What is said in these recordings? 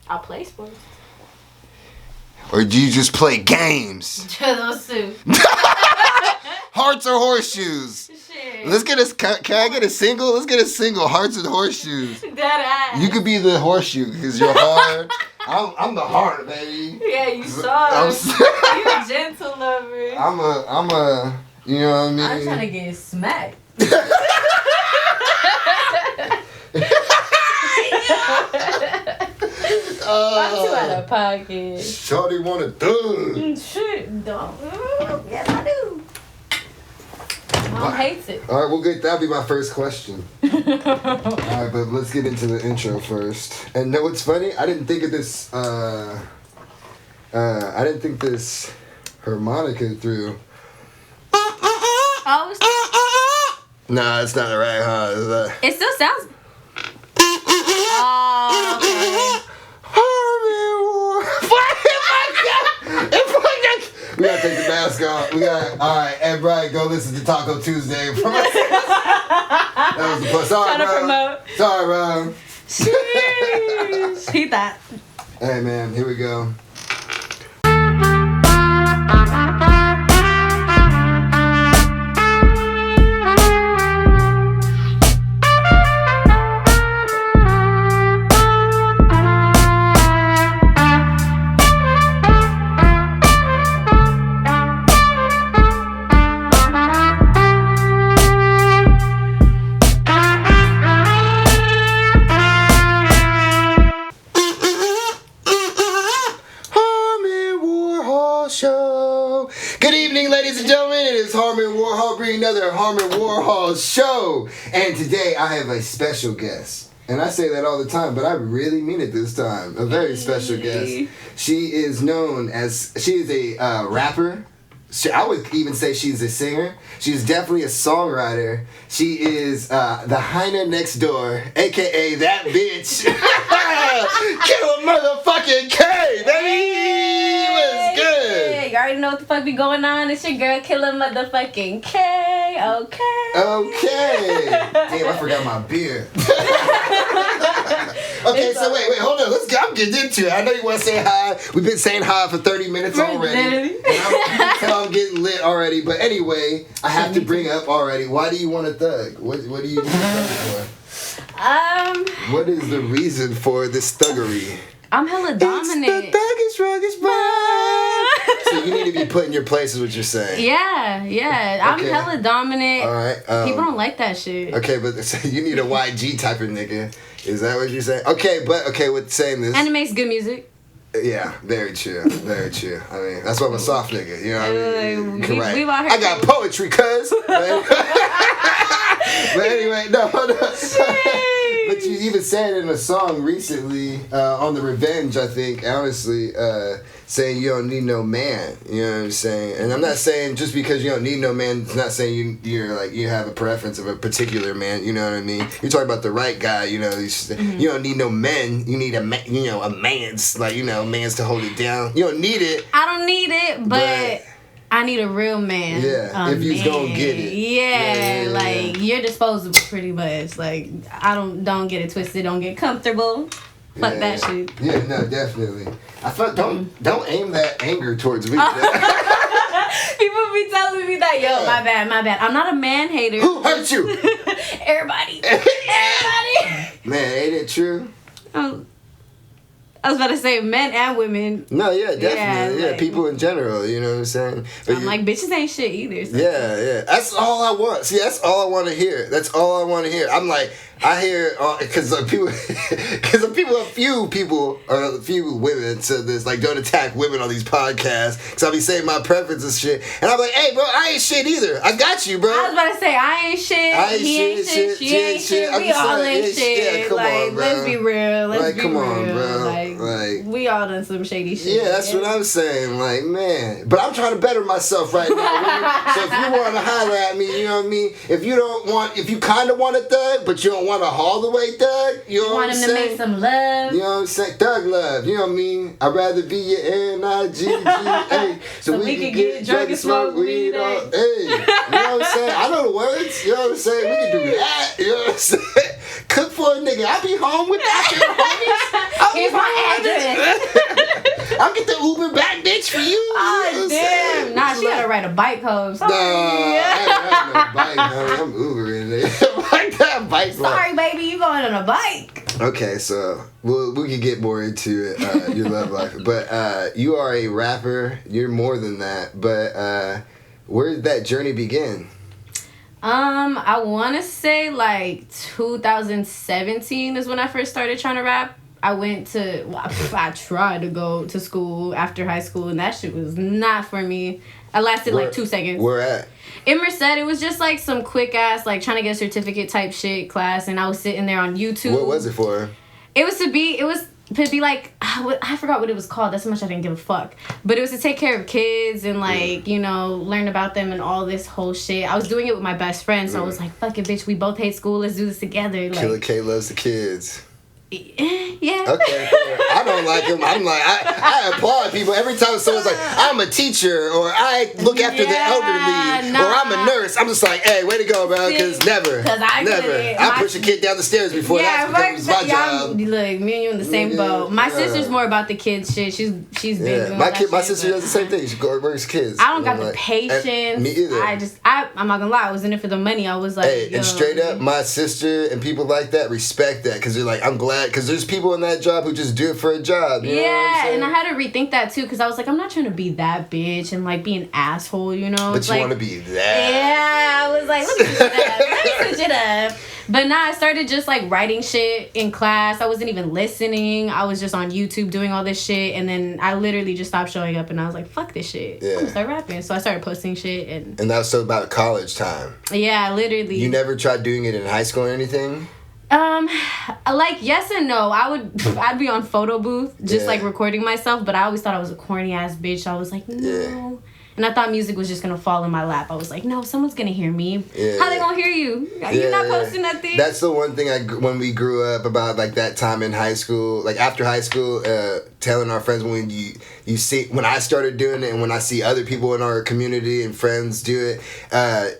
I play sports. Or do you just play games? Those two. Hearts or horseshoes? Shit. Let's get a. Can I get a single? Let's get a single. Hearts and horseshoes. Dead ass. You could be the horseshoe because you're hard. I'm the heart, baby. Yeah, you saw it. You a gentle lover. I'm a. You know what I mean? I'm trying to get smacked. I'm too out of pocket. Shorty want a thug. Shit, don't. Yes, I do. Mom hates it. All right, that'll be my first question. All right, but let's get into the intro first. And know what's funny? I didn't think of this. I didn't think this harmonica through. Oh, Nah, it's not right, huh? Is that? it still sounds. Oh, okay. We gotta take the mask off. Alright, and Brian, go listen to Taco Tuesday. That was the plus. Sorry, bro. Sorry, bro. Sheesh. He thought. Hey, man, here we go. Show. Good evening, ladies and gentlemen. It is Harmon Warhol bringing another Harmon Warhol Show. And today I have a special guest. And I say that all the time, but I really mean it this time. A very special guest. She is known as, she is a rapper. I would even say she's a singer. She's definitely a songwriter. She is the Hyena next door, a.k.a. that bitch. Killa motherfucking K, baby! What's good? Yeah, you already know what the fuck be going on. It's your girl, Killa motherfucking K. Okay. Damn, I forgot my beer. Okay, so wait, hold on. I'm getting into it. I know you want to say hi. We've been saying hi for 30 minutes already. I'm getting lit already. But anyway, I have to bring up already. Why do you want a thug? What do you need a thug for? What is the reason for this thuggery? I'm hella dominant. It's the thuggish, ruggish vibe. So you need to be put in your place is what you're saying. Yeah. I'm hella dominant. All right. People don't like that shit. Okay, but so you need a YG type of nigga. Is that what you're saying? Okay, with saying this. And it makes good music. Yeah, very true. Very true. I mean, that's why I'm a soft nigga. You know what I mean? Correct. I got poetry, cuz. But anyway, no. But you even said in a song recently, on the Revenge, I think, honestly, saying you don't need no man. You know what I'm saying? And I'm not saying just because you don't need no man, it's not saying you're like you have a preference of a particular man. You know what I mean? You're talking about the right guy. You know, you don't need no men. You need a man's man's to hold it down. You don't need it. I don't need it, but I need a real man. Yeah, if you's gonna get it. Yeah, like you're disposable pretty much. Like I don't get it twisted. Don't get comfortable. Fuck that shit. Yeah, no, definitely. I thought don't aim that anger towards me. People be telling me that, yo, my bad. I'm not a man hater. Who hurt you? Everybody. Man, ain't it true? I was about to say men and women. No, yeah, definitely. Yeah, like, people in general, you know what I'm saying? But I'm like, bitches ain't shit either. So. Yeah. That's all I want. See, that's all I want to hear. That's all I want to hear. I'm like, I hear, because a few women said this, like, don't attack women on these podcasts, because I'll be saying my preferences shit, and I'm like, hey, bro, I ain't shit either. I got you, bro. I was about to say, I ain't shit, he ain't shit, she ain't shit, we all ain't shit. Yeah, come on, bro. Let's be real, Come on, bro. Like, we all done some shady shit. Yeah, that's what I'm saying, like, man. But I'm trying to better myself right now, women. So if you want to holler at me, you know what I mean? If you kind of want a thug, but you don't want to haul the way thug, you know what I'm saying? Want him to make some love. You know what I'm saying? Thug love, you know what I mean? I'd rather be your N-I-G-G-A so we can get drunk and smoke weed all day. You know what I'm saying? I know the words, you know what I'm saying? We can do that, you know what I'm saying? cook for a nigga. I'll be home with after the homies. Here's my address. I'll get the Uber back, bitch, for you. Oh, damn. Nah, she gotta ride a bike home. Sorry. No, I ain't no bike, homie. I'm Ubering there. Like that bike. Sorry, baby, you going on a bike. Okay, so we can get more into it, your love life. But you are a rapper. You're more than that. But where did that journey begin? I want to say like 2017 is when I first started trying to rap. I tried to go to school after high school, and that shit was not for me. I lasted like 2 seconds. Where at? In Merced, it was just like some quick ass, like trying to get a certificate type shit class, and I was sitting there on YouTube. What was it for? It was to be like, I forgot what it was called. That's how much I didn't give a fuck. But it was to take care of kids and like, you know, learn about them and all this whole shit. I was doing it with my best friend, so I was like, fuck it, bitch, we both hate school. Let's do this together. Like, Killa K loves the kids. Yeah. Okay. I don't like him. I'm like, I applaud people every time someone's like, I'm a teacher, or I look after the elderly, or I'm a nurse. I'm just like, hey, way to go, bro, because never. I push a kid down the stairs before that becomes my job. Look, me and you in the same boat. My sister's more about the kids shit. She's been doing my sister does the same thing. She works kids. I don't got the patience. Me either. I'm not gonna lie. I was in it for the money. I was like, hey, and straight up, my sister and people like that respect that, because they're like, I'm glad. Because there's people in that job who just do it for a job. You know what I'm saying? And I had to rethink that too, because I was like, I'm not trying to be that bitch and like be an asshole, you know? But you want to be that. Yeah, I was like, let me switch it up. But nah, I started just like writing shit in class. I wasn't even listening. I was just on YouTube doing all this shit, and then I literally just stopped showing up, and I was like, fuck this shit. I'm gonna start rapping. So I started posting shit, and that was so about college time. Yeah, literally. You never tried doing it in high school or anything? Like yes and no. I'd be on photo booth just like recording myself, but I always thought I was a corny ass bitch. I was like, no. Yeah. And I thought music was just gonna fall in my lap. I was like, no, someone's gonna hear me. Yeah. How they gonna hear you? You're not posting nothing. That's the one thing when we grew up about, like that time in high school, like after high school, telling our friends when you see, when I started doing it and when I see other people in our community and friends do it,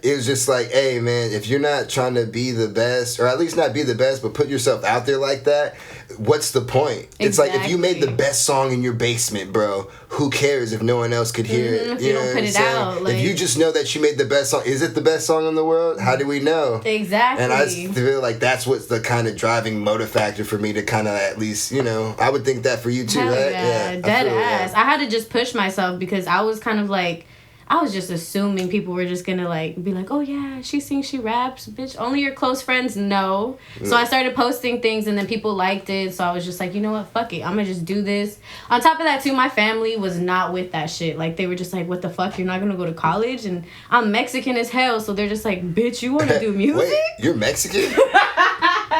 it was just like, hey man, if you're not trying to be the best, or at least not be the best, but put yourself out there like that, what's the point? Exactly. It's like, if you made the best song in your basement, bro, who cares if no one else could hear it? If you don't put it out. Like, if you just know that you made the best song, is it the best song in the world? How do we know? Exactly. And I feel like that's what's the kind of driving motive factor for me to kind of at least, you know, I would think that for you too, hell right? Yeah, dead ass. I had to just push myself, because I was kind of like, I was just assuming people were just gonna like be like, oh yeah, she sings, she raps, bitch. Only your close friends know. So I started posting things, and then people liked it. So I was just like, you know what, fuck it, I'm gonna just do this. On top of that too, my family was not with that shit. Like, they were just like, what the fuck, you're not gonna go to college? And I'm Mexican as hell, so they're just like, bitch, you wanna do music? Wait, you're Mexican?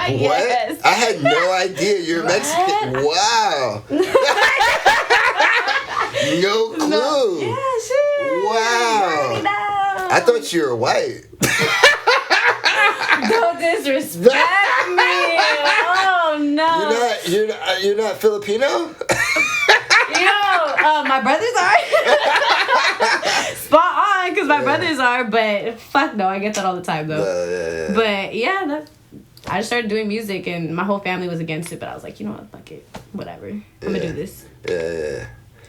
Yes. What? I had no idea you're Mexican. Wow. No clue. Yeah, shit. Wow. I thought you were white. Don't disrespect me. Oh no. You're not Filipino? Yo, my brothers are. Spot on, because my brothers are, but fuck no, I get that all the time though. But yeah, I just started doing music, and my whole family was against it, but I was like, you know what, fuck it, whatever, I'm gonna do this. Yeah.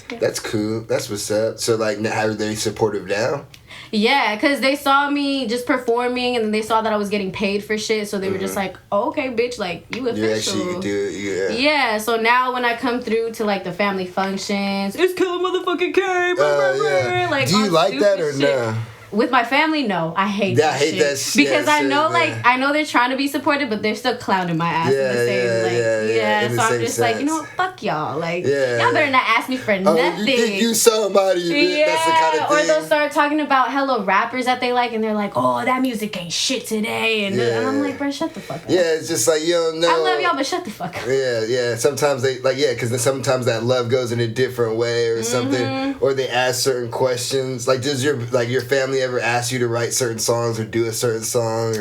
That's cool. That's what's up. So, like, how are they supportive now? Yeah, because they saw me just performing, and then they saw that I was getting paid for shit, so they were just like, oh, okay, bitch, like, you official. You actually do it, Yeah, so now when I come through to, like, the family functions, it's Killa motherfucking K, blah. Like, do you like that or no? With my family, no. I hate that shit. Because I know, I know they're trying to be supportive, but they're still clowning my ass in the same, so I'm just like, you know what, fuck y'all. Like, y'all better not ask me for nothing. You think you somebody, that's the kind of thing. Or they'll start talking about hella rappers that they like, and they're like, oh, that music ain't shit today. And I'm like, bro, shut the fuck up. Yeah, it's just like, you don't know. I love y'all, but shut the fuck up. Yeah. Sometimes they, like, because sometimes that love goes in a different way or something. Or they ask certain questions. Like, does your family ever ask you to write certain songs or do a certain song,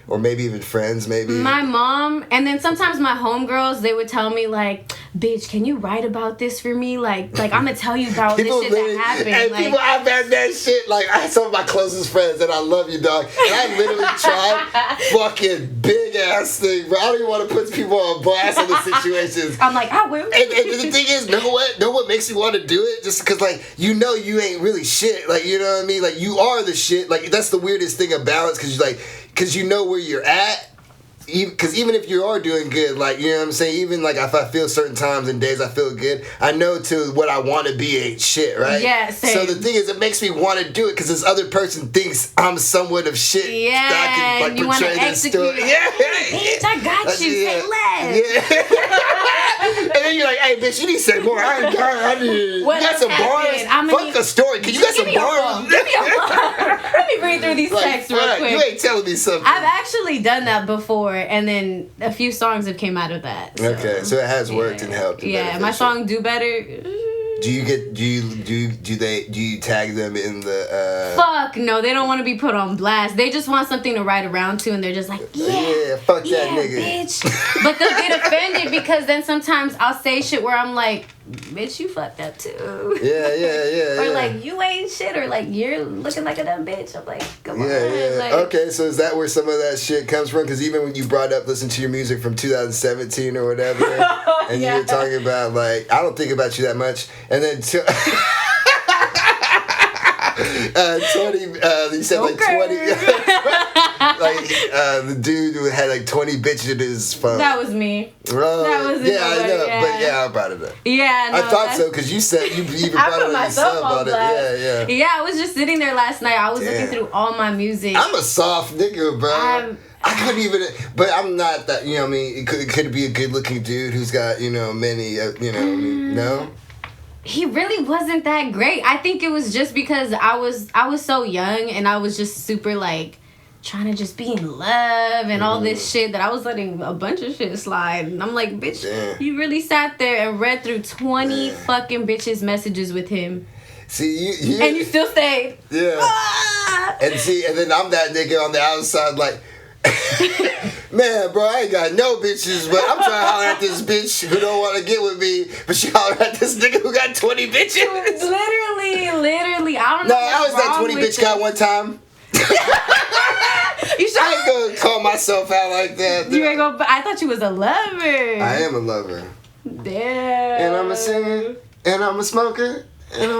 or maybe even friends, maybe? My mom, and then sometimes my homegirls, they would tell me, like, bitch, can you write about this for me? Like I'm gonna tell you about this shit that happened. And like, people, I've had that shit. Like, I had some of my closest friends, and I love you, dog. And I literally tried fucking big big ass thing, but I don't even want to put people on blast on the situations. I'm like, I will. And the thing is, know what makes me want to do it? Just because, like, you know you ain't really shit. Like, you know what I mean? Like, you are the shit. Like, that's the weirdest thing of balance, because you know where you're at. Because even if you are doing good, like, you know what I'm saying? Even, like, if I feel certain times and days I feel good, I know to what I want to be ain't shit, right? Yeah, same. So the thing is, it makes me want to do it because this other person thinks I'm somewhat of shit. Yeah, that I can, like, you want to execute. Yeah. Bitch, I got you. Say less. Yeah. And then you're like, hey, bitch, you need to say more. I need. What you got some bars? Fuck a story. Can you got some bars? Give me a bar. Let me read through these texts real quick. You ain't telling me something. I've actually done that before, and then a few songs have came out of that. So. Okay, so it has worked and helped. Yeah, my song "Do Better." Do you tag them in the? Fuck no, they don't want to be put on blast. They just want something to ride around to, and they're just like, fuck that nigga, bitch. But they'll get offended because then sometimes I'll say shit where I'm like, bitch, you fucked up too. Yeah. Or like, you ain't shit, or like, you're looking like a dumb bitch. I'm like, come on. Like, okay, so is that where some of that shit comes from? Because even when you brought up listen to your music from 2017 or whatever, and you were talking about, like, I don't think about you that much, and then 20, you said like 20, like the dude who had like 20 bitches in his phone. That was me. That was I know, but yeah, I'm proud of that. Yeah, no, I thought so because you said you even brought it on yourself on it. Yeah. I was just sitting there last night. I was looking through all my music. I'm a soft nigga, bro. I couldn't even, but I'm not that. You know what I mean? It could be a good looking dude who's got many. No. He really wasn't that great. I think it was just because I was so young and I was just super like trying to just be in love and all this shit that I was letting a bunch of shit slide. And I'm like, bitch, you really sat there and read through 20 fucking bitches' messages with him. See, you and you still stayed. Yeah. Ah! And then I'm that nigga on the outside like, man, bro, I ain't got no bitches, but I'm trying to holler at this bitch who don't want to get with me, but she holler at this nigga who got 20 bitches. Literally, I don't know. No, I was that 20 bitch guy one time. You sure? I ain't gonna call myself out like that. You ain't gonna. I thought you was a lover. I am a lover. Damn. And I'm a singer, and I'm a smoker, and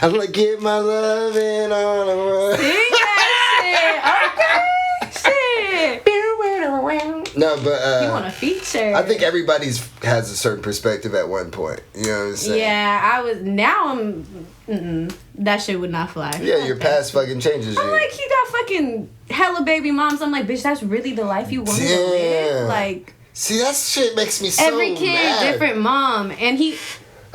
I'm gonna get my loving on the road. Sing that shit. Okay. No, but you want a feature? I think everybody's has a certain perspective at one point. You know what I'm saying? Yeah, I was. Now I'm. That shit would not fly. Yeah, your past fucking changes. I'm like, he got fucking hella baby moms. I'm like, bitch, that's really the life you want to live. Like, see, that shit makes me so every kid mad. Different mom, and he.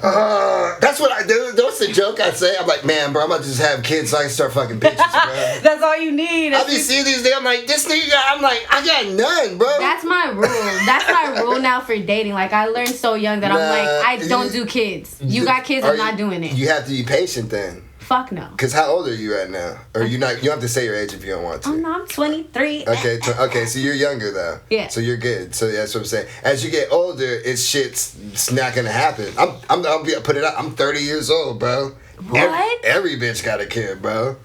That's what I do. That's the joke I say. I'm like, man, bro, I'm about to just have kids so I can start fucking bitches, bro. That's all you need. I be seeing these days. I'm like, this nigga. I'm like, I got none, bro. That's my rule. That's my rule now for dating. Like, I learned so young that I'm like, I don't do kids. You got kids, I'm not doing it. You have to be patient then. Fuck no. Cause how old are you right now? Or you not? You don't have to say your age if you don't want to. Oh no, I'm 23. Okay, so you're younger though. Yeah. So you're good. So that's what I'm saying. As you get older, it's not gonna happen. I'll put it out. I'm 30 years old, bro. What? Every bitch got a kid, bro.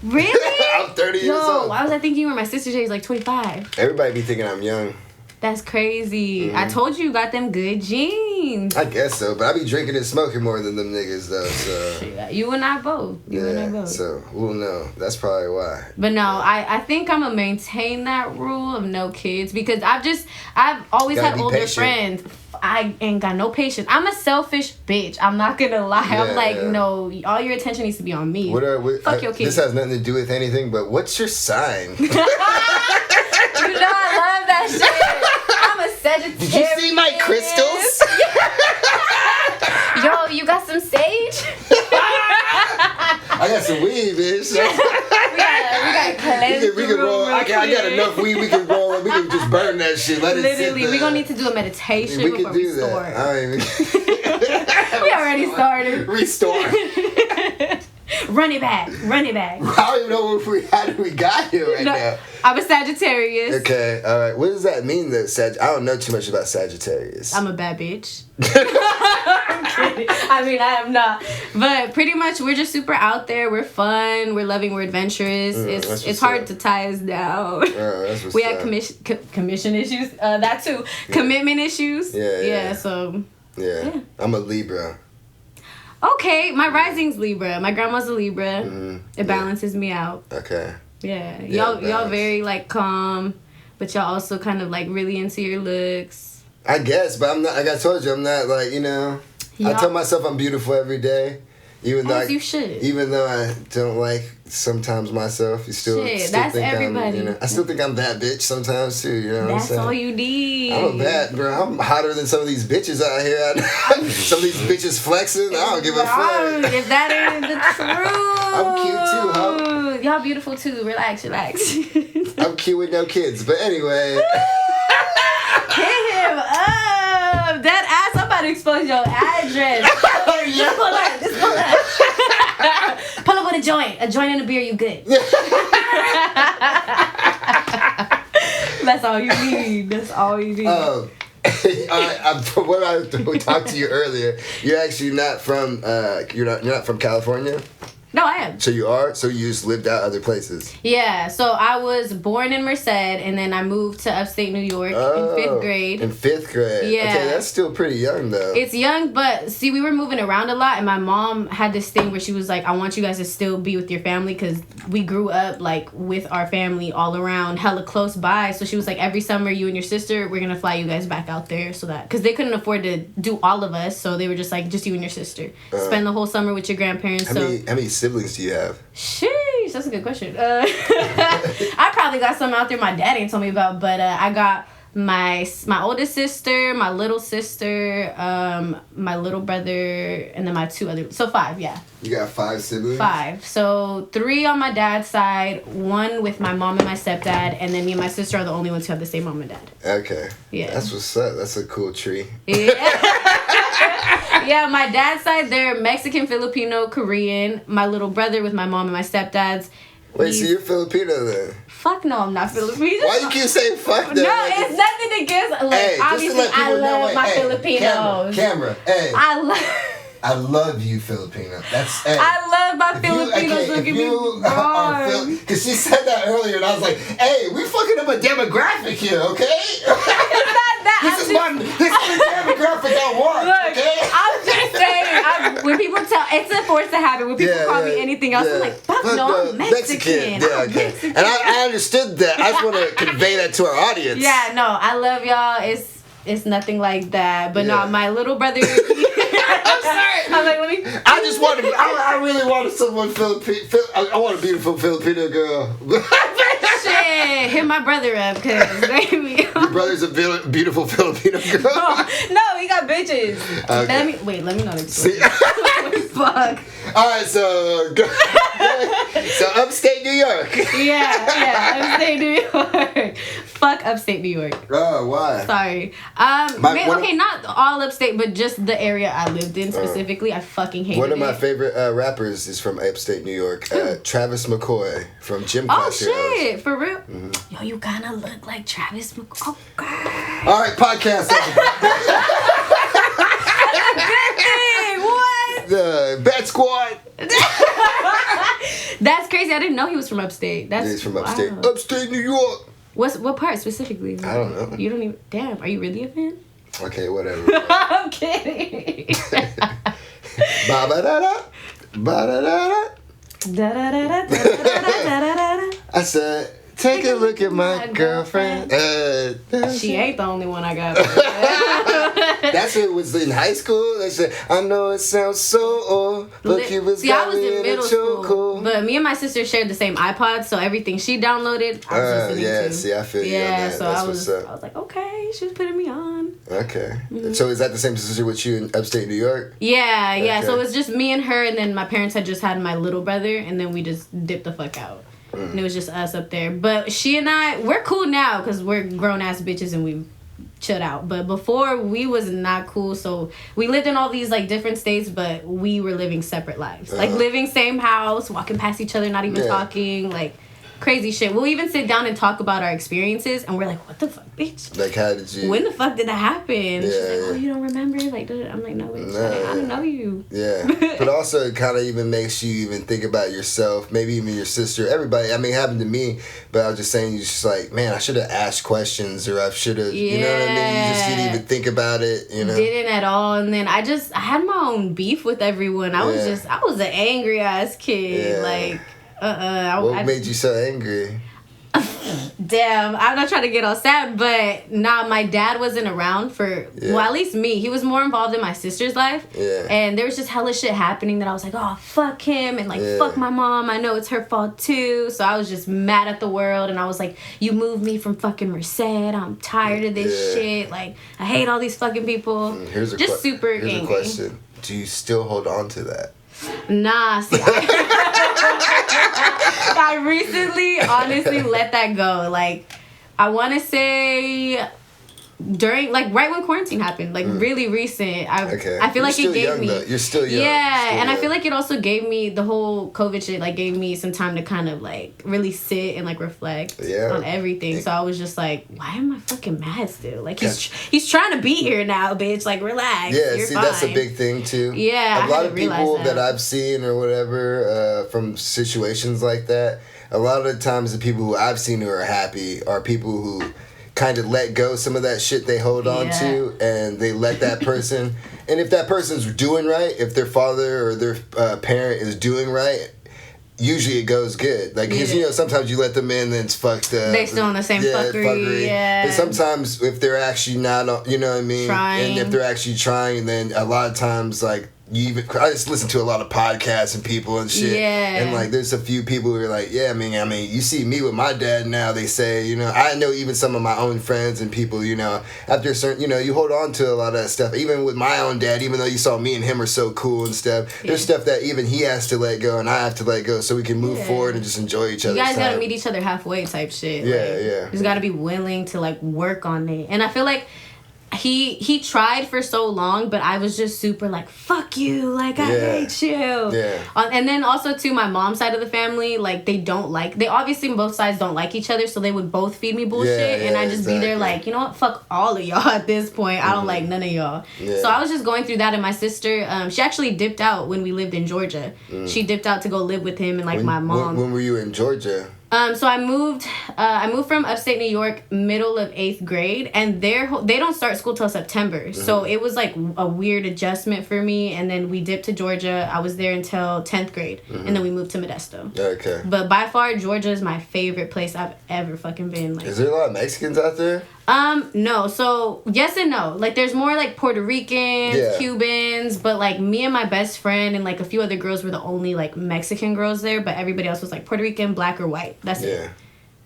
Really? I'm 30 years old. Why was I thinking you were my sister's age, like 25? Everybody be thinking I'm young. That's crazy. Mm-hmm. I told you got them good genes. I guess so, but I be drinking and smoking more than them niggas though. So you and I both. And I both. So we'll know. That's probably why. But no, I think I'm gonna maintain that rule of no kids because I've always had older friends. I ain't got no patience. I'm a selfish bitch. I'm not gonna lie. Yeah, I'm like, no, all your attention needs to be on me. Fuck your kids. This has nothing to do with anything, but what's your sign? You know I love that shit. I'm a Sagittarius. Did you see my crystals? Yo, you got some sage? I got some weed, bitch. we got cleanse. We can roll. I got enough weed. We can roll. We can just burn that shit. Let it sit there. We're gonna need to do a meditation. We can do that. We already started. Restore. Run it back. I don't even know how we got here right now. I'm a Sagittarius. Okay, all right. What does that mean, though, I don't know too much about Sagittarius. I'm a bad bitch. I'm I mean, I am not. But pretty much, we're just super out there. We're fun. We're loving. We're adventurous. It's hard to tie us down. We had commission issues. That too. Yeah. Commitment issues. Yeah. So. Yeah. I'm a Libra. Okay, my rising's Libra. My grandma's a Libra. It balances me out. Okay. Yeah. Y'all very like calm, but y'all also kind of like really into your looks. I guess, but I'm not. Like I told you, I'm not like, you know. I tell myself I'm beautiful every day, even though you should. Even though I don't like sometimes myself, you still that's think everybody. I'm. You know, I still think I'm that bitch sometimes too. You know what I'm saying? That's all you need. I'm that, bro. I'm hotter than some of these bitches out here. Some of these bitches flexing. I don't give a fuck. If that ain't the truth. I'm cute too, huh? Y'all beautiful too. Relax. I'm cute with no kids, but anyway. Hit him up. That ass, I'm about to expose your address. Just pull up. Pull up with a joint and a beer, you good. That's all you need. From what I talked to you earlier, you're actually not from you're not from California. No, I am. So you are? So you just lived out other places? Yeah. So I was born in Merced, and then I moved to upstate New York in 5th grade. In 5th grade? Yeah. Okay, that's still pretty young, though. It's young, but see, we were moving around a lot, and my mom had this thing where she was like, I want you guys to still be with your family, because we grew up, like, with our family all around, hella close by. So she was like, every summer, you and your sister, we're going to fly you guys back out there, so that, because they couldn't afford to do all of us, so they were just like, just you and your sister. Spend the whole summer with your grandparents. How many siblings do you have? Sheesh, that's a good question. I probably got some out there my dad ain't told me about, but I got my oldest sister, my little sister, my little brother, and then my 2 other. So 5, yeah. You got 5 siblings? 5. So 3 on my dad's side, 1 with my mom and my stepdad, and then me and my sister are the only ones who have the same mom and dad. Okay. Yeah. That's what's up. That's a cool tree. Yeah. Yeah, my dad's side, they're Mexican, Filipino, Korean. My little brother with my mom and my stepdad's. Wait, so you're Filipino then? Fuck no, I'm not Filipino. Why you keep saying fuck though? No, it's nothing against. Like, hey, obviously, I love my Filipinos. Camera. Hey. I love you, Filipino. That's. Hey, I love my Filipinos. Look at me. Because she said that earlier, and I was like, "Hey, we fucking up a demographic here, okay?" It's not that. This is the demographic I want. Look, okay? I'm just saying. When people tell, it's a force to habit. When people call me anything else, I'm like, fuck no, I'm Mexican. Yeah, okay. Mexican. And I understood that. I just want to convey that to our audience. Yeah, no, I love y'all. It's nothing like that. But no, my little brother. I'm sorry. I'm like, let me. I really wanted someone Filipino. I want a beautiful Filipino girl. Shit, hit my brother up, cause baby. Your brother's a beautiful Filipino girl. No, he got bitches. Okay. Let me not explain. Fuck. All right, so upstate New York. Yeah, upstate New York. Fuck upstate New York. Oh, why? Sorry. Okay, not all upstate, but just the area I lived in specifically. I fucking hated it. One of my favorite rappers is from upstate New York. Travis McCoy from Gym Class Heroes. Oh shit, for real? Mm-hmm. Yo, you kinda look like Travis McCoy. Oh god. All right, podcast. Good thing. What? The Bat Squad. That's crazy. I didn't know he was from upstate. He's from upstate. Wow. Upstate New York. What part specifically? I don't know. You don't even. Damn. Are you really a fan? Okay, whatever. I'm kidding. Ba ba da da. Ba da da da. Da da da da da da da. I said, take a look at my girlfriend. She ain't the only one I got. That's what it was in high school. They said, I know it sounds so old, but you was I was in middle school. But me and my sister shared the same iPod, so everything she downloaded, I was listening to. See, I feel you on that. So I was like, okay, she was putting me on. Okay. Mm-hmm. So is that the same sister with you in upstate New York? Yeah. Okay. So it was just me and her, and then my parents had just had my little brother, and then we just dipped the fuck out. And it was just us up there. But she and we're cool now because we're grown-ass bitches and we chilled out. But before, we was not cool. So we lived in all these, like, different states, but we were living separate lives. Like, living same house, walking past each other, not even talking. Like, crazy shit. We'll even sit down and talk about our experiences, and we're like, what the fuck, bitch? Like, how did you... When the fuck did that happen? Yeah, She's like, oh, you don't remember? Like, I'm like, no, bitch. I don't know you. Yeah. But also, it kind of even makes you even think about yourself, maybe even your sister, everybody. I mean, it happened to me, but I was just saying, you just like, man, I should have asked questions, or I should have, you know what I mean? You just didn't even think about it, you know? Didn't at all. And then I had my own beef with everyone. I was an angry ass kid. Yeah. Like, what made you so angry? Damn, I'm not trying to get all sad, but my dad wasn't around for, well, at least me. He was more involved in my sister's life. Yeah. And there was just hella shit happening that I was like, oh, fuck him, and like, fuck my mom. I know it's her fault too. So I was just mad at the world, and I was like, you moved me from fucking Merced. I'm tired of this shit. Like, I hate all these fucking people. Here's a question. Do you still hold on to that? Nah, see, I recently honestly let that go. Like, I want to say during, like, right when quarantine happened, like, really recent. I feel like it gave me... Though. You're still young. Yeah, I feel like it also gave me, the whole COVID shit, like, gave me some time to kind of, like, really sit and, like, reflect on everything. So I was just like, why am I fucking mad still? Like, he's trying to be here now, bitch. Like, relax. Yeah, You're see, fine. that's a big thing, too. Yeah, a lot of people that I've seen or whatever from situations like that, a lot of the times the people who I've seen who are happy are people who kind of let go some of that shit they hold on to, and they let that person, and if that person's doing right, if their father or their parent is doing right, usually it goes good. Like, because, you know, sometimes you let them in, then it's fucked up. They still in the same fuckery. Yeah. But sometimes if they're actually not, you know what I mean? Trying. And if they're actually trying, then a lot of times, like, I just listen to a lot of podcasts and people and shit. Yeah. And, like, there's a few people who are like, I mean, you see me with my dad now, they say, you know, I know even some of my own friends and people, you know, after a certain, you know, you hold on to a lot of that stuff. Even with my own dad, even though you saw me and him are so cool and stuff, there's stuff that even he has to let go and I have to let go so we can move forward and just enjoy each other. You guys gotta meet each other halfway type shit. Yeah, like, yeah. You just gotta be willing to, like, work on it. And I feel like he tried for so long, but I was just super like, fuck you, like, I hate you. Yeah. And then also too, my mom's side of the family, like, they obviously both sides don't like each other, so they would both feed me bullshit, and I just be there like, you know what, fuck all of y'all at this point. I don't like none of y'all. So I was just going through that, and my sister, she actually dipped out when we lived in Georgia. She dipped out to go live with him and, like, my mom. When were you in Georgia? So I moved from upstate New York middle of 8th grade, and they don't start school till September. So it was like a weird adjustment for me, and then we dipped to Georgia. I was there until 10th grade, and then we moved to Modesto. Okay. But by far, Georgia is my favorite place I've ever fucking been. Like, is there a lot of Mexicans out there? No. So, yes and no. Like, there's more, like, Puerto Ricans, Cubans, but, like, me and my best friend and, like, a few other girls were the only, like, Mexican girls there, but everybody else was, like, Puerto Rican, black, or white. That's it.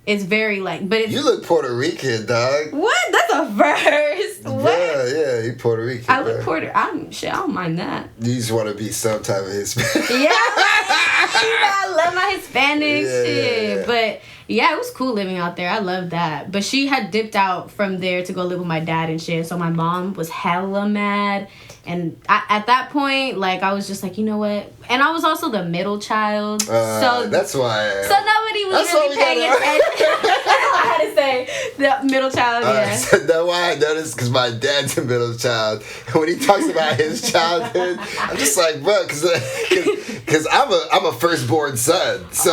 It's very, like, but it's... You look Puerto Rican, dog. What? That's a first. What? Yeah, you Puerto Rican, I look I don't mind that. You just want to be some type of Hispanic. Yeah, I love my Hispanic shit. Yeah. But... yeah, it was cool living out there. I love that. But she had dipped out from there to go live with my dad and shit. So my mom was hella mad. And at that point, like, I was just like, you know what? And I was also the middle child. So that's why. So nobody was really paying attention. That's all I had to say. The middle child, So that's why I noticed, because my dad's a middle child. And when he talks about his childhood, I'm just like, bro, because I'm a firstborn son. So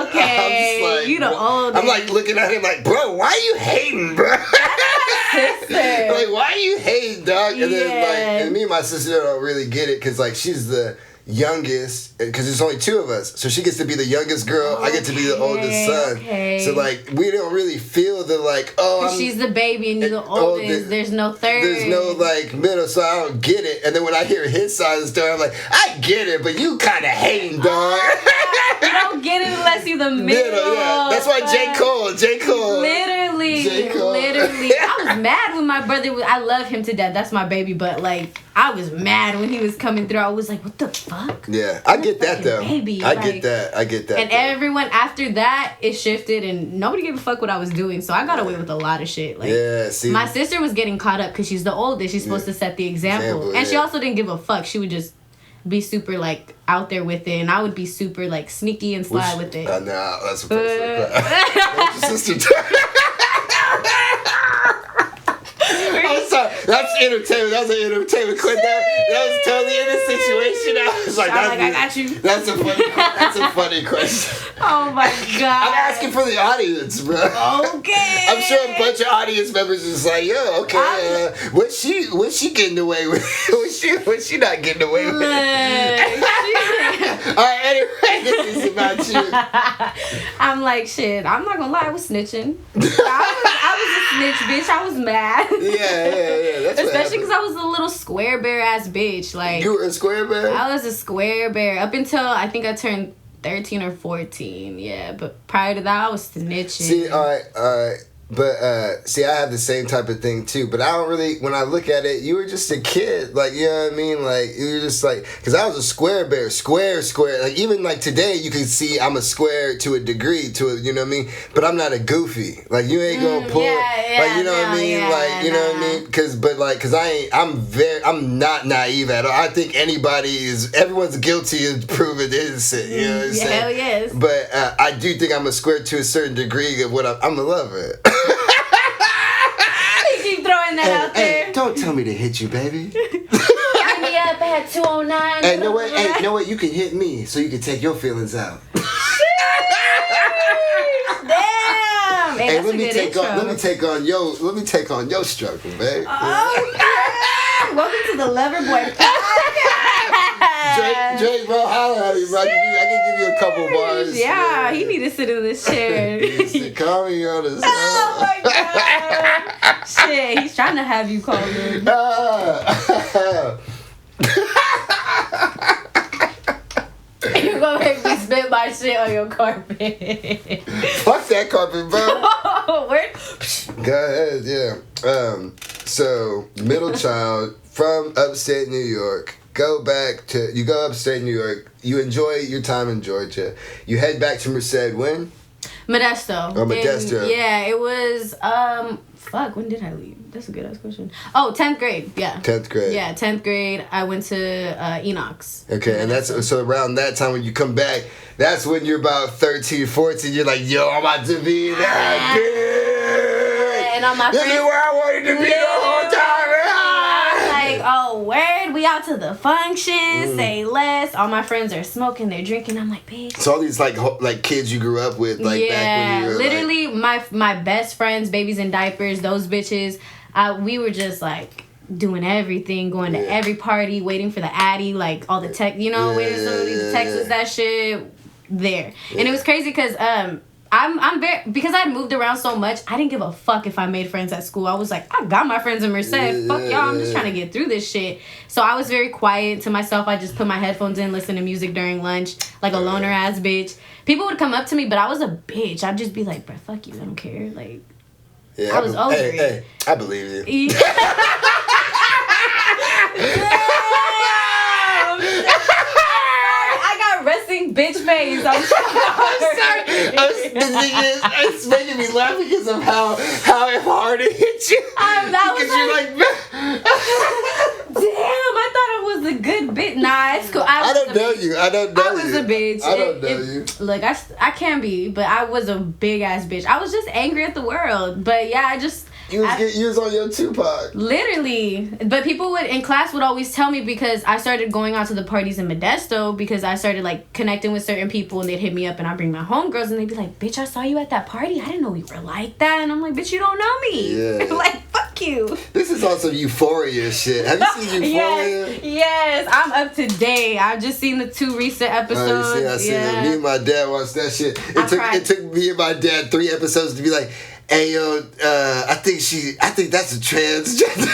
okay. Like, you the oldest. I'm like looking at him like, bro, why are you hating, bro? Sister. Like, why are you hating, dog? And then, like, and me and my sister don't really get it, because, like, she's the youngest, because there's only two of us, so she gets to be the youngest girl. I get to be the oldest son. So, like, we don't really feel the, like, she's the baby and you're the oldest. There's no third. There's no, like, middle, so I don't get it. And then when I hear his side of the story, I'm like, I get it, but you kind of hating, dog. You don't get it unless you're the middle. Yeah. That's why J. Cole. Literally. I was mad when my brother I love him to death. That's my baby, but, like, I was mad when he was coming through. I was like, what the fuck? Yeah, I get that, though. Baby. I get that. And everyone after that, it shifted, and nobody gave a fuck what I was doing, so I got away with a lot of shit. Like, see. My sister was getting caught up because she's the oldest. She's supposed to set the example. And she also didn't give a fuck. She would just be super like out there with it, and I would be super like sneaky and sly with it. No, that's a What's your sister? I'm sorry. That's entertainment. That was an entertainment clip. That was totally in the situation. I was like, I got you. That's a funny question. Oh my god. I'm asking for the audience, bro. Okay. I'm sure a bunch of audience members is like, yo, okay, what's she getting away with? what's she not getting away with? All right, anyway, this is about you. I'm like, shit, I'm not gonna lie, I was snitching. I was a snitch, bitch. I was mad. Yeah. That's especially because I was a little square bear ass bitch. Like, you were a square bear? I was a square bear up until I think I turned 13 or 14. Yeah, but prior to that, I was snitching. See, all right. But, see, I have the same type of thing, too. But I don't really, when I look at it, you were just a kid. Like, you know what I mean? Like, you were just like, because I was a square bear. Square. Like, even, like, today, you can see I'm a square to a degree, you know what I mean? But I'm not a goofy. Like, you ain't gonna pull, like, you know what I mean? Like, you know what I mean? Because I'm not naive at all. I think everyone's guilty of proving innocent, you know what I'm saying? Hell yes. But I do think I'm a square to a certain degree of what I'm a lover. Keep throwing that out there. Hey, don't tell me to hit you, baby. Hit me up at 209. Hey, know what? You can hit me so you can take your feelings out. Damn. Hey, let me take on your struggle, babe. Oh, welcome to the Lover Boy podcast. Drake, bro, holla at me, bro. I can give you a couple bars. Yeah, he need to sit in this chair. Call me on the Oh my god. Shit, he's trying to have you call him. You're gonna make me spit my shit on your carpet. Fuck that carpet, bro. Where? Go ahead, yeah. So, middle child from upstate New York. You go upstate New York. You enjoy your time in Georgia. You head back to Merced when? Modesto. Oh, Modesto. Yeah, it was, when did I leave? That's a good ass question. Oh, 10th grade, yeah. 10th grade. Yeah, 10th grade, I went to Enoch's. Okay, and so around that time when you come back, that's when you're about 13, 14, you're like, yo, I'm about to be that bitch. And all my friends. This is where I wanted to be the whole time. Like, oh, word, we out to the function, say less. All my friends are smoking, they're drinking. I'm like, bitch. So all these like kids you grew up with, like back when you were literally my best friends, babies in diapers, those bitches. We were just like doing everything, going to every party, waiting for the Addy, like all the tech, waiting for somebody to text us that shit there. Yeah. And it was crazy because I'm very, because I moved around so much, I didn't give a fuck if I made friends at school. I was like, I got my friends in Merced. Fuck y'all, I'm just trying to get through this shit. So I was very quiet to myself. I just put my headphones in, listen to music during lunch, like a loner ass bitch. People would come up to me, but I was a bitch. I'd just be like, bro, fuck you, I don't care. Like, I was over it. Hey, I believe you. Resting bitch face. I'm sorry. It's making me laugh because of how hard it hit you. You're like, damn, I thought I was a good bitch. Nah, it's cool. I don't know you. I was a bitch. I don't know you. Look, I can be, but I was a big ass bitch. I was just angry at the world. But yeah, You was on your Tupac. Literally. But people in class would always tell me, because I started going out to the parties in Modesto, because I started like connecting with certain people, and they'd hit me up and I'd bring my homegirls and they'd be like, bitch, I saw you at that party. I didn't know we were like that. And I'm like, bitch, you don't know me. Yeah. Like, fuck you. This is also Euphoria shit. Have you seen Euphoria? Yes, I'm up to date. I've just seen the 2 recent episodes. I seen it. Me and my dad watched that shit. It took me and my dad 3 episodes to be like, hey yo, I think that's a transgender.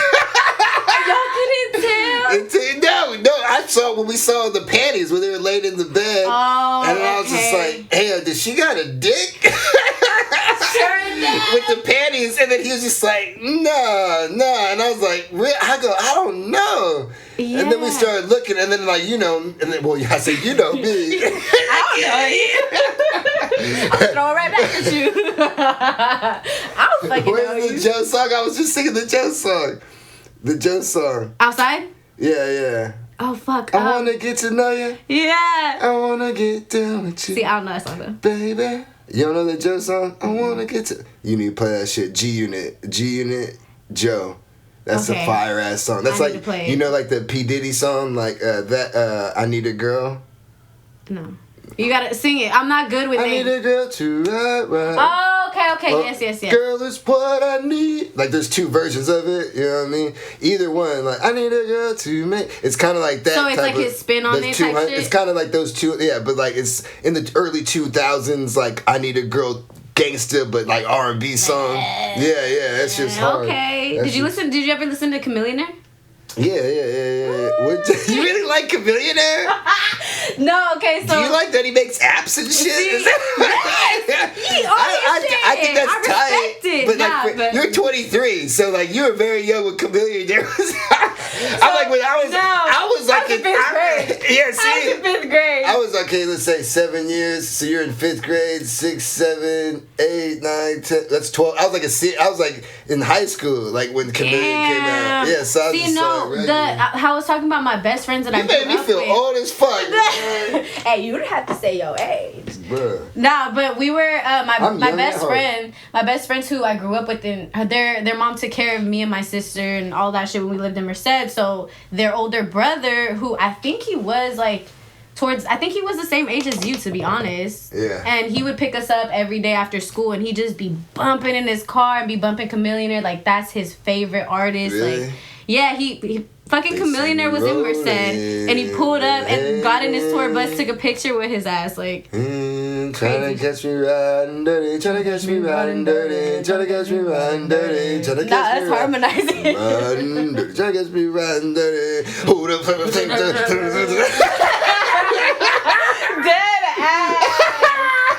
Y'all couldn't tell? No, I saw when we saw the panties when they were laid in the bed. Oh, and I was just like, hey, did she got a dick? Sure enough. With the panties, and then he was just like, nah, and I was like, I don't know. Yeah. And then we started looking, and then like, and then, I said, me. I don't know you. I'll throw it right back at you. I don't fucking know you. Where's the Joe song? I was just singing the Joe song. The Joe song. Outside? Yeah. Oh, fuck. I wanna get to know you. Yeah. I wanna get down with you. See, I don't know that song, though. Baby. You don't know that Joe song? I wanna get to... You need to play that shit. G-Unit, Joe. That's a fire-ass song. That's like, you know, like the P. Diddy song? Like, I Need a Girl? No. You gotta sing it. I'm not good with it. I need a girl to ride. Oh, okay. Well, yes. Girl is what I need. Like, there's two versions of it. You know what I mean? Either one. Like, I need a girl to make. It's kind of like that. So it's like his spin on it type shit? It's kind of like those two. Yeah, but like it's in the early 2000s. Like, I need a girl gangsta, but like R&B song. Yeah. That's just hard. Okay. Did you ever listen to Chameleonaire? Yeah. You really like Chameleonaire? No, okay, so... Do you like that he makes apps and shit? See, I think that's tight. It. But you're 23, so like you were very young when Chameleonaire was... I'm like, when I was like... in 5th grade. Yeah, see? I was in 5th grade. I was, okay, let's say 7 years, so you're in 5th grade, 6, 7, 8, 9, 10... That's 12. I was like in high school, like when Chameleon came out. Yeah, so I was I was talking about my best friends that I grew up with. You made me feel old as fuck. Hey, you don't have to say your age. Bruh. Nah, but we were my best friends who I grew up with, and their mom took care of me and my sister and all that shit when we lived in Merced. So their older brother, who I think he was like the same age as you, to be honest. Yeah. And he would pick us up every day after school, and he'd just be bumping in his car and be bumping Chameleonaire. Like, that's his favorite artist. Really? Like, yeah, he fucking Chameleonaire was in Merced, and he pulled up and got in his tour bus, took a picture with his ass, like. Trying to catch me riding dirty, trying to catch me riding dirty, trying to catch me riding dirty, trying to catch me harmonizing. Riding dirty, trying to catch me riding dirty. Hold up, dead ass.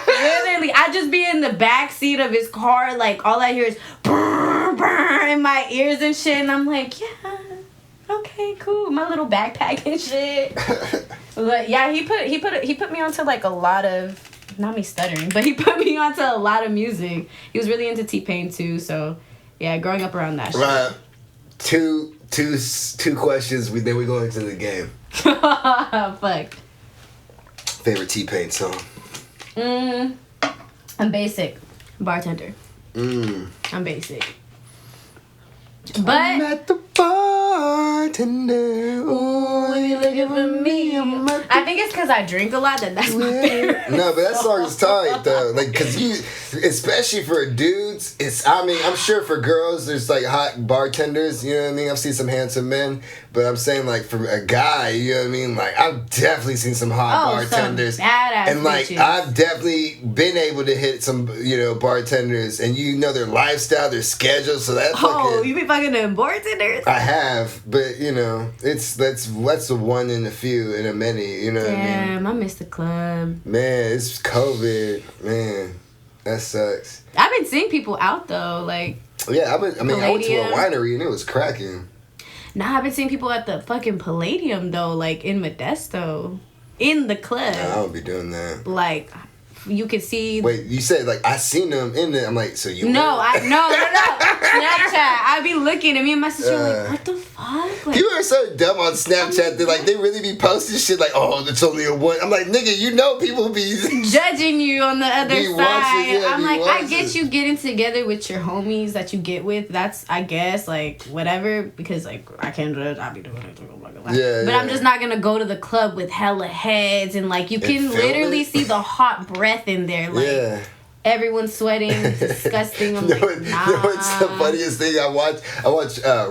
Literally, I just be in the back seat of his car, like all I hear is brr, brr in my ears and shit, and I'm like, yeah, okay, cool, my little backpack and shit. But yeah, he put me onto like a lot of, not me stuttering, but he put me onto a lot of music. He was really into T-Pain too, so yeah, growing up around that shit. Right. Two questions. Then we go into the game. Fuck. Favorite T-Pain song? I'm basic. Bartender. I'm basic. But I'm at the bartender. Ooh, you looking for me? I think it's because I drink a lot that's my favorite. No, but that song is tight though. Like, cause especially for dudes, I'm sure for girls, there's like hot bartenders. You know what I mean? I've seen some handsome men, but I'm saying like for a guy, you know what I mean? Like, I've definitely seen some hot bartenders, some badass and like bitches. I've definitely been able to hit some bartenders, and their lifestyle, their schedule. So that's you be fucking them bartenders? I have, but that's a one in a few in a many. You know what I mean? Damn, I missed the club. Man, it's COVID. Man, that sucks. I've been seeing people out though, like. Yeah, I went to a winery and it was cracking. Nah, I've been seeing people at the fucking Palladium though, like in Modesto, in the club. Nah, I don't be doing that. Like, you could see. Wait, you said like I seen them in there. I'm like, so you? No. Snapchat. I be looking and me and my sister are like, what the fuck? Like, people are so dumb on Snapchat that like they really be posting shit like, oh, it's only a one. I'm like, nigga, people be judging you on the other side. I'm like, I get you getting together with your homies that you get with. That's, I guess, like whatever, because like I can't judge. I be doing it. Yeah, but I'm just not gonna go to the club with hella heads and like you can literally see the hot breath in there. Like, everyone's sweating, disgusting. I'm like, nah. What's the funniest thing? I watch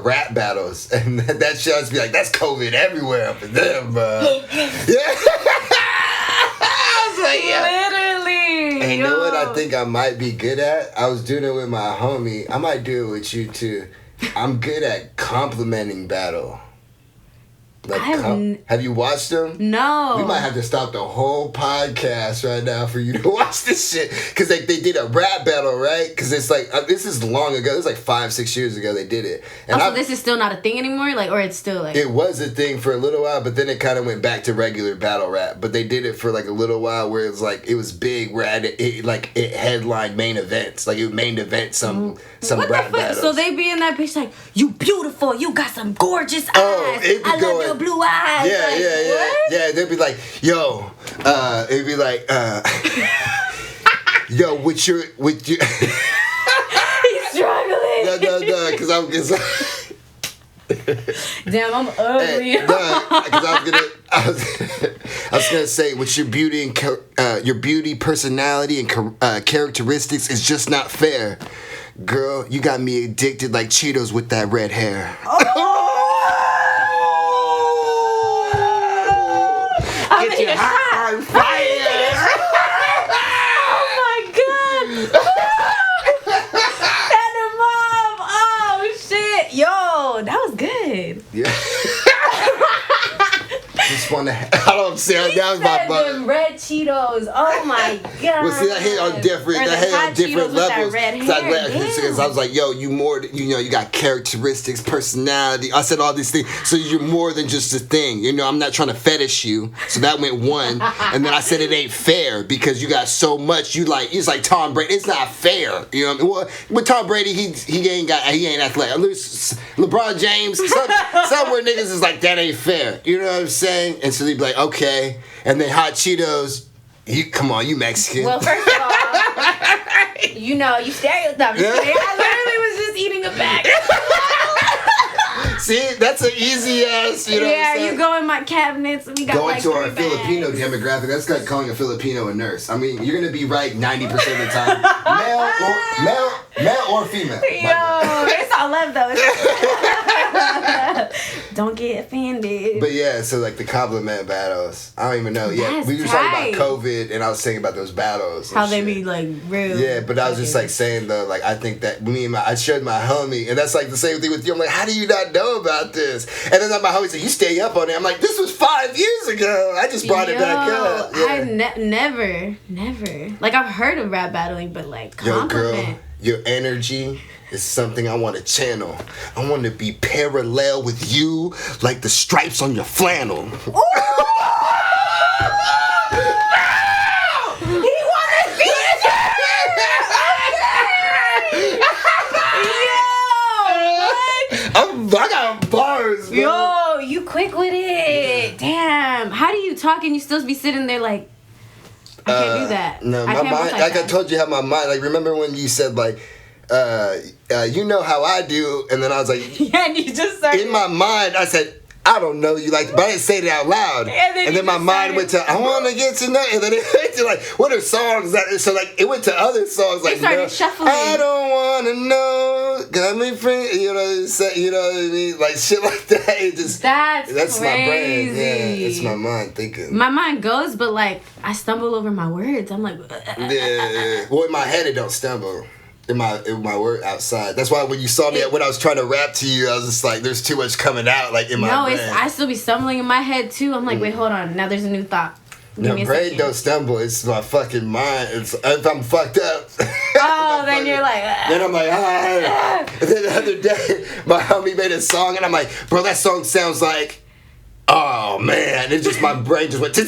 rap battles, and that shit just be like, that's COVID everywhere up in there, bro. Yeah. I was like, yeah. Literally. And you know what I think I might be good at? I was doing it with my homie. I might do it with you too. I'm good at complimenting battle. Like, have you watched them? No. We might have to stop the whole podcast right now for you to watch this shit. Because like, they did a rap battle, right? Because it's like, this is long ago. This is like 5-6 years ago they did it. And so this is still not a thing anymore? Like, or it's still like... It was a thing for a little while, but then it kind of went back to regular battle rap. But they did it for like a little while where it was like, it was big, rad. It headlined main events. Like, it would main event some rap battles. So they be in that bitch like, you beautiful, you got some gorgeous eyes. Oh, it be going your blue eyes. Yeah, like, yeah, yeah. What? Yeah, they'd be like, yo, it'd be like, yo, with your. He's struggling. No, because Damn, I'm ugly. Hey, because I was gonna say, with your beauty and your beauty, personality, and characteristics is just not fair, girl. You got me addicted like Cheetos with that red hair. Get your heart on fire. Oh my god. And the mom. Oh shit. Yo, that was good. Yeah. Just want to. I don't say that was my butt. Them red Cheetos. Oh my god. Well, see, that hit on different. That hit on different levels. Because I was like, yo, you more. You got characteristics, personality. I said all these things. So you're more than just a thing. I'm not trying to fetish you. So that went one. And then I said it ain't fair because you got so much. It's like Tom Brady. It's not fair. You know what I mean? Well, with Tom Brady, he ain't athletic. LeBron James, somewhere niggas is like, that ain't fair. You know what I'm saying? And so they'd be like, okay. And then hot Cheetos, come on, you Mexican. Well, first of all, you stereotyped me. I literally was just eating a bag. See, that's an easy ass, Yeah, you go in my cabinets and we got going like to our bags. Filipino demographic, that's like calling a Filipino a nurse. I mean, you're going to be right 90% of the time. Male or female. Yo, it's all love though. Don't get offended. But yeah, so like the compliment battles. I don't even know. Yeah, we were talking about COVID and I was thinking about those battles. How they be like real. Yeah, but I was just like saying though, like I think that I showed my homie, and that's like the same thing with you. I'm like, how do you not know about this? And then my homie said, you stay up on it. I'm like, this was 5 years ago. I just brought it back up. Yeah. I never. Like I've heard of rap battling, but like compliment. Yo, girl, your energy is something I want to channel. I want to be parallel with you, like the stripes on your flannel. I got bars, bro. Yo, you quick with it. Damn. How do you talk and you still be sitting there like, I can't do that. No, my mind, like I told you how my mind, like remember when you said like, you know how I do, and then I was like, yeah, and you just started. In my mind, I said, I don't know you like, but I didn't say it out loud. And then my mind went to, I want to get to know, and then it went to like, what are songs that? So like, it went to other songs like, started shuffling. I don't want to know, got me free, you know what I mean, like shit like that. It just that's crazy. My brain. Yeah, it's my mind thinking. My mind goes, but like I stumble over my words. I'm like, yeah. Well, in my head it don't stumble. In my word outside. That's why when you saw me when I was trying to rap to you, I was just like, there's too much coming out like in my brain. No, I still be stumbling in my head too. I'm like, wait, hold on. Now there's a new thought. No, brain don't stumble. It's my fucking mind. If I'm fucked up. Oh, then you're like. Then I'm like, And then the other day, my homie made a song, and I'm like, bro, that song sounds like. Oh man, it's just my brain just went and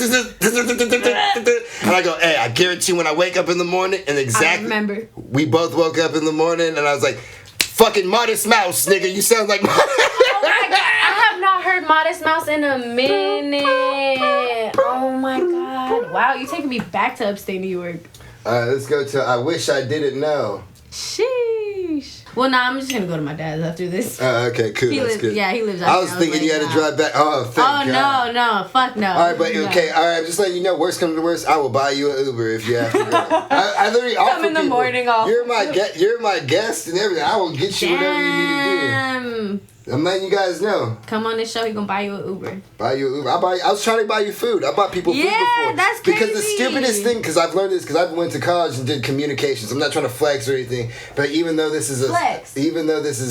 I go, hey, I guarantee when I wake up in the morning and exactly I remember. We both woke up in the morning and I was like, fucking Modest Mouse, nigga, you sound like Oh my god, I have not heard Modest Mouse in a minute. Oh my god. Wow, you taking me back to upstate New York. Let's go to I Wish I Didn't Know. Sheesh. Well, nah, I'm just gonna go to my dad's after this. Okay, cool. That's good. Yeah, he lives out I was thinking you had to drive back. Oh, thank God. No, fuck no. All right, but okay, all right. I'm just letting you know. Worst comes to worst, I will buy you an Uber if you have to go. I literally offer Come in the people, morning. You're my guest and everything. I will get you whatever you need to do. I'm letting you guys know. Come on this show, he gonna buy you an Uber. Buy you an Uber. I was trying to buy you food. I bought people food before. Yeah, that's crazy. Because the stupidest thing, because I've learned this, because I went to college and did communications. I'm not trying to flex or anything, but even though this is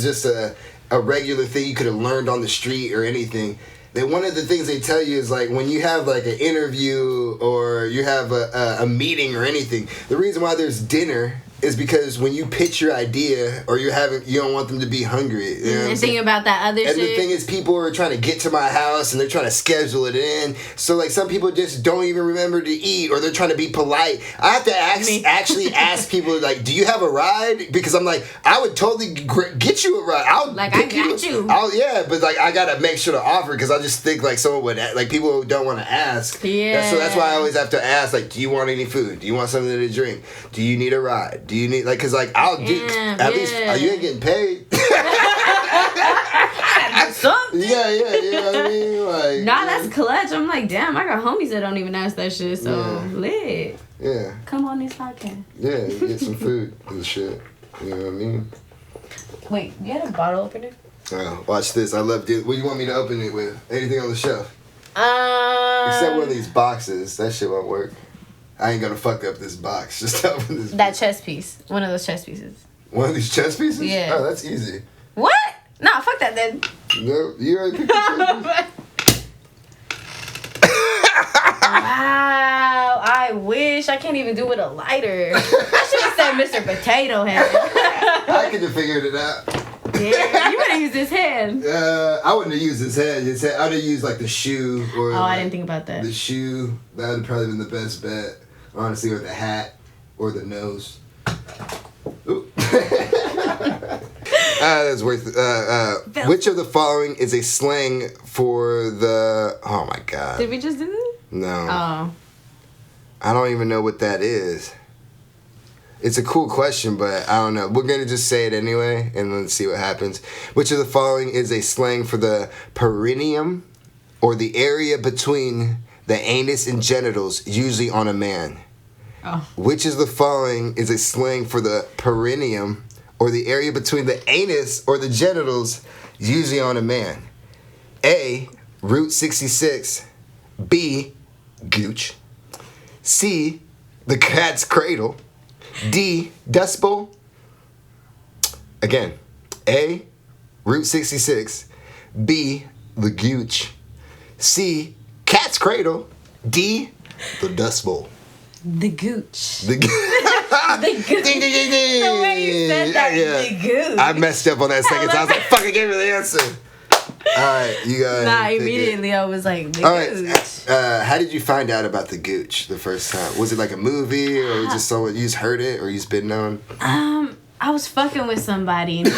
just a regular thing you could have learned on the street or anything, that one of the things they tell you is like when you have like an interview or you have a meeting or anything, the reason why there's dinner is because when you pitch your idea or you don't want them to be hungry. You know and thinking about that other shit. And the thing is, people are trying to get to my house and they're trying to schedule it in. So like some people just don't even remember to eat, or they're trying to be polite. I have to actually ask people like, do you have a ride? Because I'm like, I would totally get you a ride. I got you. Yeah, but like I gotta make sure to offer, because I just think like someone would, like, people who don't want to ask. Yeah. So that's why I always have to ask, like, do you want any food? Do you want something to drink? Do you need a ride? Do you need, like, because like I'll do at least you ain't getting paid. Something. Yeah, you know what I mean? Like, nah, that's clutch. I'm like, damn, I got homies that don't even ask that shit, so lit. Yeah. Come on this podcast. Yeah, you get some food and shit. You know what I mean? Wait, you had a bottle opener? Watch this. I love this. What do you want me to open it with? Anything on the shelf? Except one of these boxes. That shit won't work. I ain't gonna fuck up this box. Just open this. That chess piece. One of those chess pieces. One of these chess pieces? Yeah. Oh, that's easy. What? Nah, fuck that then. No, you already picked the chess piece. Wow, I wish. I can't even do it with a lighter. I should have said Mr. Potato Head. I could have figured it out. Yeah, you would have used his hand. I wouldn't have used his head. I would have used like the shoe. Or I didn't think about that. The shoe. That would have probably been the best bet. Honestly, or the hat. Or the nose. Ooh. That's worth. Which of the following is a slang for the? Oh my god. Did we just do this? No. Oh. I don't even know what that is. It's a cool question, but I don't know. We're gonna just say it anyway, and then see what happens. Which of the following is a slang for the perineum, or the area between the anus and genitals, usually on a man? Oh. Which is the following is a slang for the perineum, or the area between the anus or the genitals, usually on a man? A, Route 66. B, Gooch. C, the cat's cradle. D, Dust Bowl. Again, A, Route 66. B, the Gooch. C, cat's cradle. D, the Dust Bowl. The Gooch. The The Gooch. Ding, ding, ding, ding. The way you said that, the Gooch. I messed up on that second time. I was like, fuck, I gave you the answer. Alright, you guys. Nah, immediately I was like, the Gooch. How did you find out about the Gooch the first time? Was it like a movie, or was it just someone you just heard it, or you just been known? I was fucking with somebody. I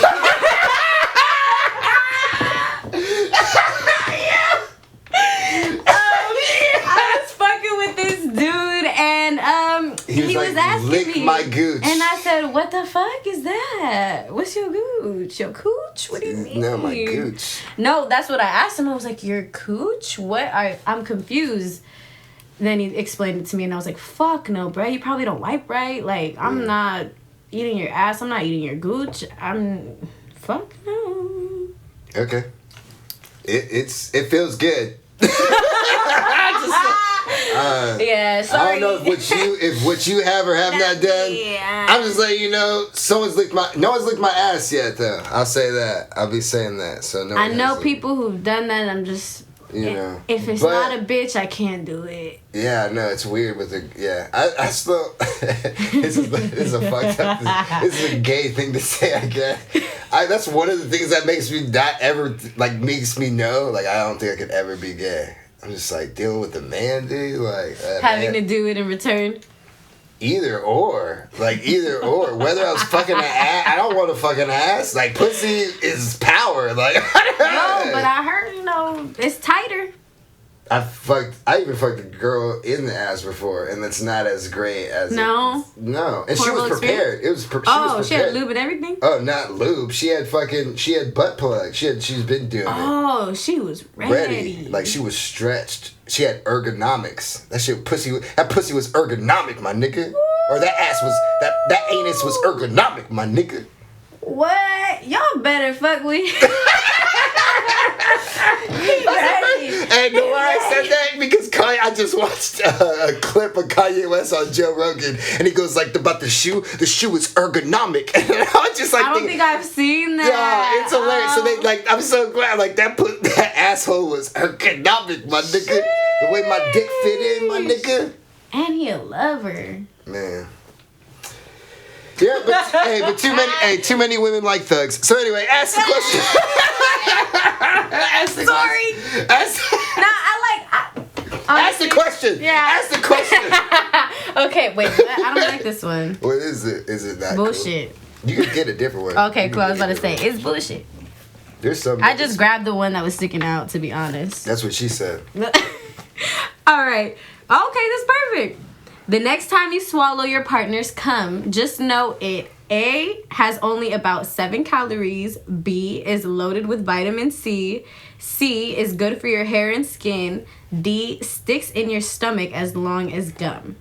was fucking with this dude, and he was asking lick me, my gooch. and I said, "What the fuck is that? What's your gooch? Your cooch? What do you mean?" No, my gooch. No, that's what I asked him. I was like, "Your cooch? What? I'm confused." Then he explained it to me, and I was like, "Fuck no, bro. You probably don't wipe right. Like, I'm not eating your ass. I'm not eating your gooch. Fuck no." Okay. It feels good. Yeah, sorry. I don't know if what you have or have not done. Yeah. I'm just letting you know, no one's licked my ass yet, though. I'll say that. I'll be saying that. So no. I know people who've done that. I'm just, if it's not a bitch, I can't do it. Yeah, no, it's weird with the I still this is a fucked up. This is a gay thing to say, I guess. That's one of the things that makes me not ever makes me know I don't think I could ever be gay. I'm just dealing with the man, dude. Having to do it in return. Either or. Whether I was fucking an ass, I don't want to fuck an ass. Pussy is power. No, but I heard, it's tighter. I even fucked a girl in the ass before, and that's not as great as No, and she was prepared. It was she was prepared. She had lube and everything. Oh, not lube. She had butt plug. She's been doing it. Oh, she was ready. She was stretched. She had ergonomics. That pussy was ergonomic, my nigga. Or that ass was that anus was ergonomic, my nigga. What? Y'all better fuck with. And know why I said that? Because I just watched a clip of Kanye West on Joe Rogan, and he goes about the shoe. The shoe is ergonomic, and I was just I don't think I've seen that. Yeah, it's hilarious. So I'm so glad that asshole was ergonomic, my nigga. The way my dick fit in, my nigga. And he a lover. Man. Yeah, but too many women like thugs. So anyway, ask the question. Sorry. Ask the question. Yeah. Ask the question. Okay, wait. I don't like this one. What is it? Is it that bullshit? Cool? You could get a different one. Okay, cool. I was about to say it's bullshit. There's some. I just grabbed the one that was sticking out. To be honest. That's what she said. All right. Okay, that's perfect. The next time you swallow your partner's cum, just know it A, has only about 7 calories, B, is loaded with vitamin C, C, is good for your hair and skin, D, sticks in your stomach as long as gum.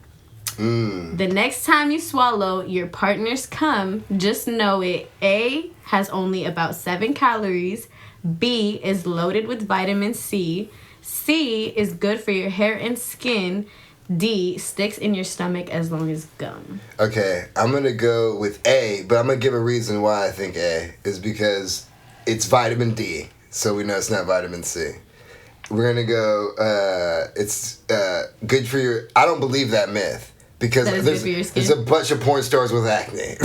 The next time you swallow your partner's cum, just know it A, has only about 7 calories, B, is loaded with vitamin C, C, is good for your hair and skin, D, sticks in your stomach as long as gum. Okay, I'm going to go with A, but I'm going to give a reason why I think A is because it's vitamin D, so we know it's not vitamin C. We're going to go, it's good for your... I don't believe that myth because there's a bunch of porn stars with acne.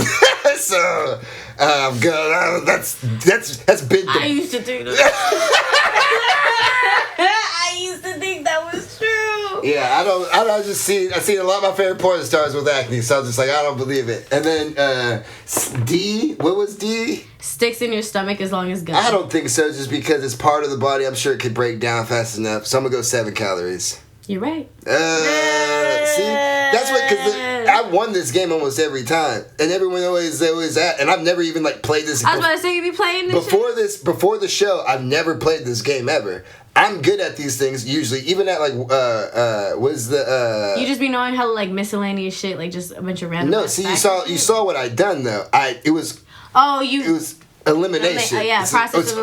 So, I'm going, that's been... I used to do that. I used to think that was true. Yeah, I seen a lot of my favorite porn stars with acne, so I was just like, I don't believe it. And then D, what was D? Sticks in your stomach as long as gum. I don't think so, just because it's part of the body. I'm sure it could break down fast enough. So I'm gonna go 7 calories. You're right. See, that's what, because I won this game almost every time, and everyone always at, and I've never even like played this. I was about to say you be playing this before the show. I've never played this game ever. I'm good at these things usually, even at like you just be knowing how like miscellaneous shit, like just a bunch of random. No, see, you saw what I done though. It was elimination.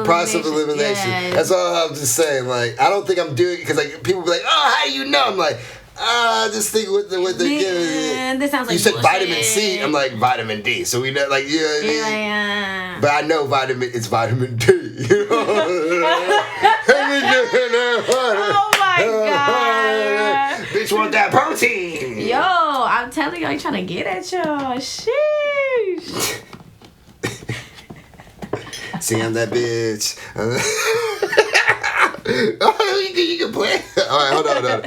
Process of elimination. Yeah. That's all I'm just saying. Like, I don't think I'm doing it because like people be like, oh, how do you know? I'm like, just think what they're giving. This sounds like you said bullshit. Vitamin C. I'm like vitamin D. So we know, like, you know what I mean? But I know it's vitamin D. You know? Oh my god! Bitch want that protein. Yo, I'm telling you, I'm trying to get at y'all. Sheesh. See, I'm that bitch. You can play. All right, hold on.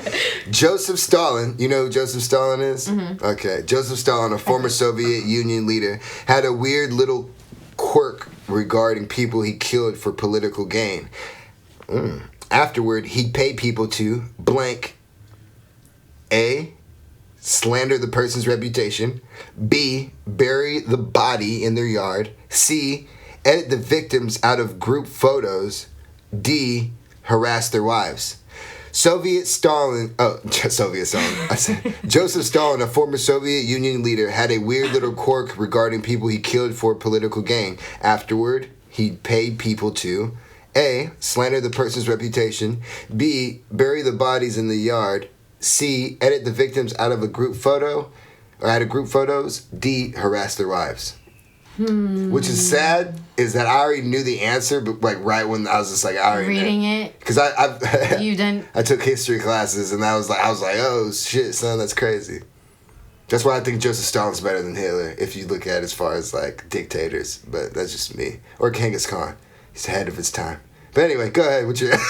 Joseph Stalin. You know who Joseph Stalin is? Mm-hmm. Okay. Joseph Stalin, a former Soviet Union leader, had a weird little quirk regarding people he killed for political gain. Afterward, he'd pay people to blank. A, slander the person's reputation. B, bury the body in their yard. C, edit the victims out of group photos. D, harass their wives. Joseph Stalin, I said, Joseph Stalin, a former Soviet Union leader, had a weird little quirk regarding people he killed for political gain. Afterward, he'd pay people to A, slander the person's reputation. B, bury the bodies in the yard. C, edit the victims out of a group photo or out of group photos. D, harass their wives. Which is sad is that I already knew the answer, but like right when I was just like, I already reading it because you didn't. I took history classes and I was like, oh shit, son, that's crazy. That's why I think Joseph Stalin's better than Hitler if you look at it as far as like dictators, but that's just me. Or Genghis Khan, he's ahead of his time. But anyway, go ahead with your. Look,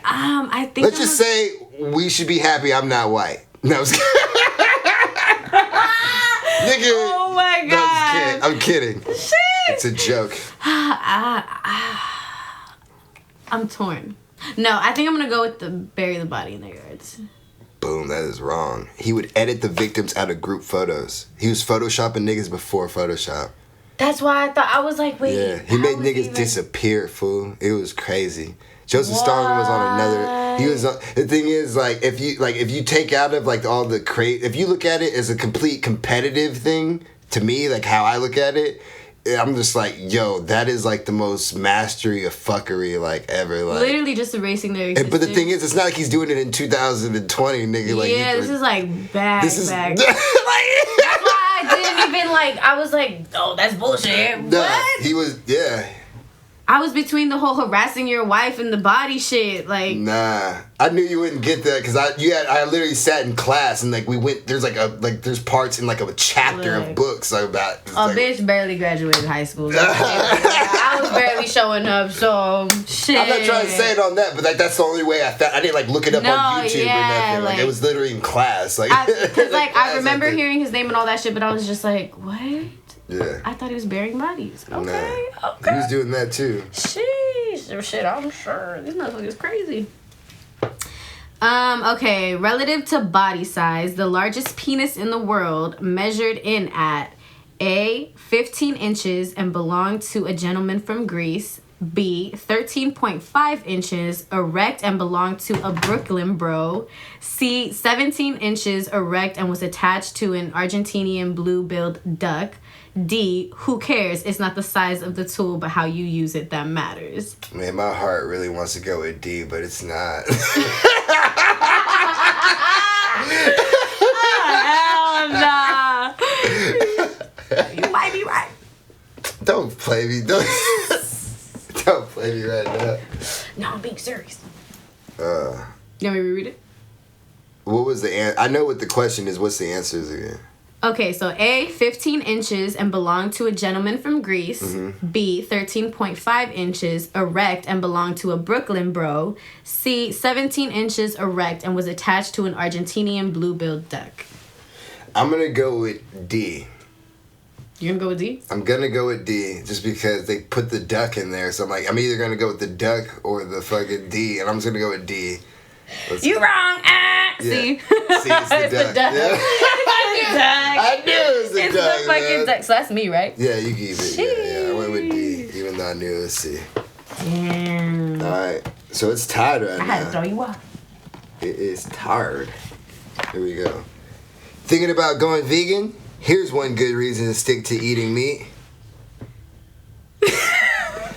I think. Let's just say we should be happy I'm not white. No, I was nigga. Oh my god. I'm kidding. Shit. It's a joke. I'm torn. No, I think I'm gonna go with the bury the body in their yards. Boom, that is wrong. He would edit the victims out of group photos. He was photoshopping niggas before Photoshop. That's why I was like, wait. Yeah, he made niggas disappear, fool. It was crazy. Joseph Stalin was on another. He was on, the thing is, like, if you take out of like all the if you look at it as a complete competitive thing, to me, like how I look at it, I'm just like, yo, that is like the most mastery of fuckery like ever. Like literally just erasing their existence. But the thing is, it's not like he's doing it in 2020, nigga. Like, yeah, this is like back. This is back. That's why I didn't even like. I was like, oh, that's bullshit. Nah, what? he was, yeah. I was between the whole harassing your wife and the body shit. Like, nah, I knew you wouldn't get that because I literally sat in class and like we went. There's there's parts in like a chapter of books about. Bitch barely graduated high school. I was barely showing up, so shit. I'm not trying to say it on that, but like that's the only way I thought. I didn't like look it up on YouTube or nothing. Like it was literally in class. Like because I remember hearing his name and all that shit, but I was just like, what? Yeah. I thought he was burying bodies. Okay. He was doing that too. Sheesh. Shit, I'm sure. This motherfucker's crazy. Okay. Relative to body size, the largest penis in the world measured in at A, 15 inches and belonged to a gentleman from Greece. B, 13.5 inches, erect and belonged to a Brooklyn bro. C, 17 inches, erect and was attached to an Argentinian blue-billed duck. D, who cares? It's not the size of the tool, but how you use it that matters. Man, my heart really wants to go with D, but it's not. Hell nah. You might be right. Don't play me. Don't play me right now. No, I'm being serious. You want me to reread it? What was the answer? I know what the question is. What's the answers again? Okay, so A, 15 inches and belonged to a gentleman from Greece. Mm-hmm. B, 13.5 inches, erect and belonged to a Brooklyn bro. C, 17 inches, erect and was attached to an Argentinian blue-billed duck. I'm going to go with D. You're going to go with D? I'm going to go with D just because they put the duck in there. So I'm like, I'm either going to go with the duck or the fucking D, and I'm just going to go with D. You wrong. Ah. Yeah. See? See, it's the duck. Yeah. I knew it was the duck. It's the fucking duck. So that's me, right? Yeah, you keep it. Yeah, I went with D, even though I knew it was C. Damn. All right, so it's tied right now. I had to throw you off. It is tired. Here we go. Thinking about going vegan? Here's one good reason to stick to eating meat.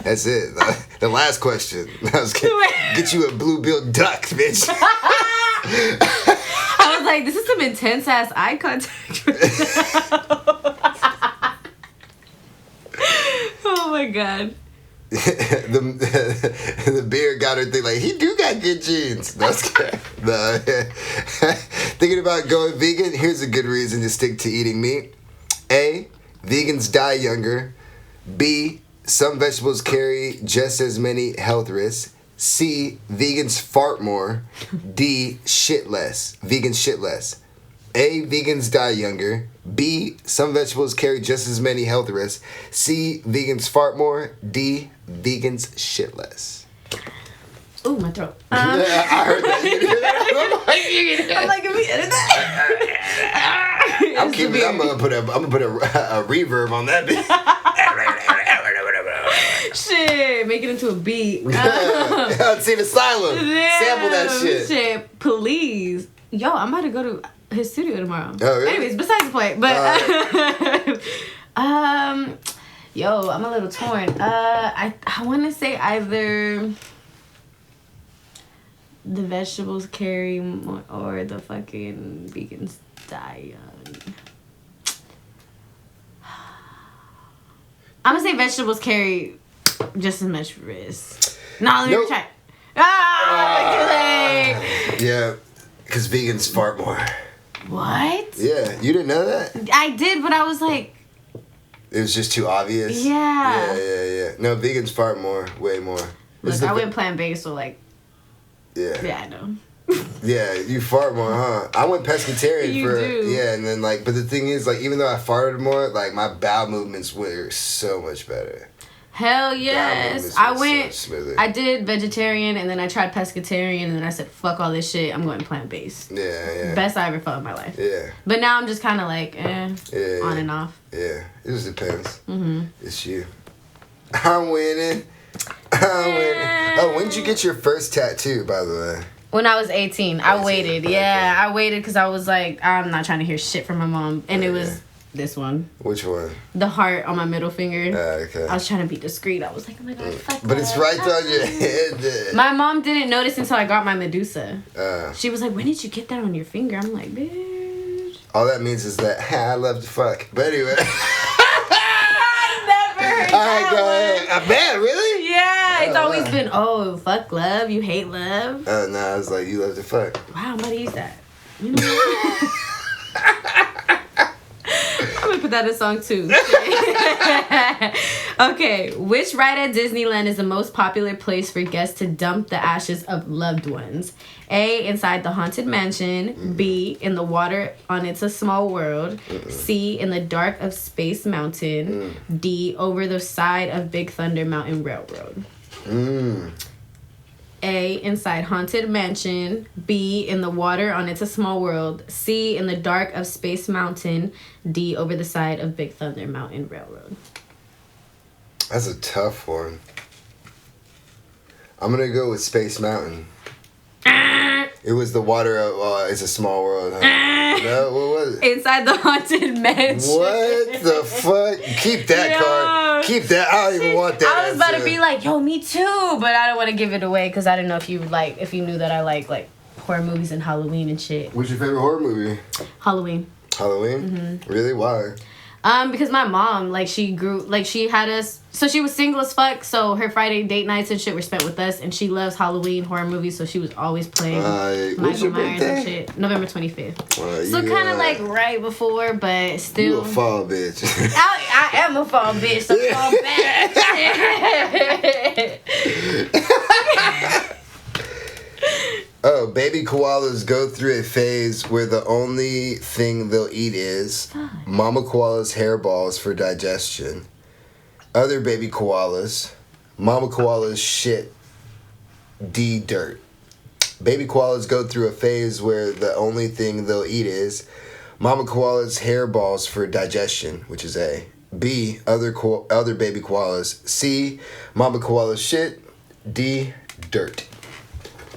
That's it. The last question. I was gonna get you a blue-billed duck, bitch. I was like, this is some intense ass eye contact. Oh my god. the beard got her thing like, he do got good genes. That's good. No. Thinking about going vegan? Here's a good reason to stick to eating meat. A, vegans die younger. B, some vegetables carry just as many health risks. C, vegans fart more. D, shit less. Vegans shit less. A, vegans die younger. B, some vegetables carry just as many health risks. C, vegans fart more. D, vegans shit less. Ooh, my throat. Yeah, I heard that. You hear that? I'm like, can we edit that? I'm gonna put a reverb on that bitch. Shit, make it into a beat. Unseen Asylum. Damn, sample that shit. Please. Yo, I'm about to go to his studio tomorrow. Oh, really? Anyways, besides the point. But yo, I'm a little torn. I want to say either the vegetables carry more or the fucking vegans die young. I'm gonna say vegetables carry just as much risk. Nah, let me try. Too late. Yeah, because vegans fart more. What? Yeah, you didn't know that? I did, but I was like... It was just too obvious? Yeah. Yeah. No, vegans fart more, way more. Look, I went plant-based, so like... Yeah. Yeah, I know. Yeah, you fart more, huh? I went pescatarian You do. Yeah, and then like, but the thing is, like, even though I farted more, like, my bowel movements were so much better. Hell yes. I did vegetarian, and then I tried pescatarian, and then I said, fuck all this shit, I'm going plant-based. Yeah. Best I ever felt in my life. Yeah. But now I'm just kind of like, on and off. Yeah, it just depends. Mm-hmm. It's you. I'm winning. Oh, when did you get your first tattoo, by the way? When I was 18. I waited. Okay. Yeah, I waited because I was like, I'm not trying to hear shit from my mom. And it was this one. Which one? The heart on my middle finger. Okay. I was trying to be discreet. I was like, oh my god, fuck But that. it's right on your head. My mom didn't notice until I got my Medusa. She was like, when did you get that on your finger? I'm like, bitch. All that means is that, I love to fuck. But anyway. I never heard that. All right, go ahead. Man, really? Yeah. It's always been, oh, fuck love, you hate love. Oh, no, I was like, you love to fuck. Wow, I'm about to use that. You know I'm gonna put that in a song too. Okay, which ride at Disneyland is the most popular place for guests to dump the ashes of loved ones? A, inside the Haunted Mansion. B, in the water on It's a Small World. C, in the dark of Space Mountain. D, over the side of Big Thunder Mountain Railroad. A, inside Haunted Mansion. B, in the water on It's a Small World. C, in the dark of Space Mountain. D, over the side of Big Thunder Mountain Railroad. That's a tough one. I'm gonna go with Space Mountain. It was the water of It's a Small World, huh? No, what was it? Inside the Haunted Mansion. What the fuck? Keep that card. Keep that. I don't even want that. I was about to be like, yo, me too, but I don't want to give it away because I didn't know if you knew that I like horror movies and Halloween and shit. What's your favorite horror movie? Halloween. Halloween? Really? Why? Because my mom, she had us, so she was single as fuck, so her Friday date nights and shit were spent with us, and she loves Halloween horror movies, so she was always playing Michael Myers and shit. November 25th. So kind of right before, but still. You a fall bitch. I am a fall bitch, so fall back. Oh, baby koalas go through a phase where the only thing they'll eat is mama koala's hairballs for digestion. Other baby koalas, mama koala's shit, D, dirt. Baby koalas go through a phase where the only thing they'll eat is mama koala's hairballs for digestion, which is A. B, other baby koalas. C, mama koala's shit. D, dirt.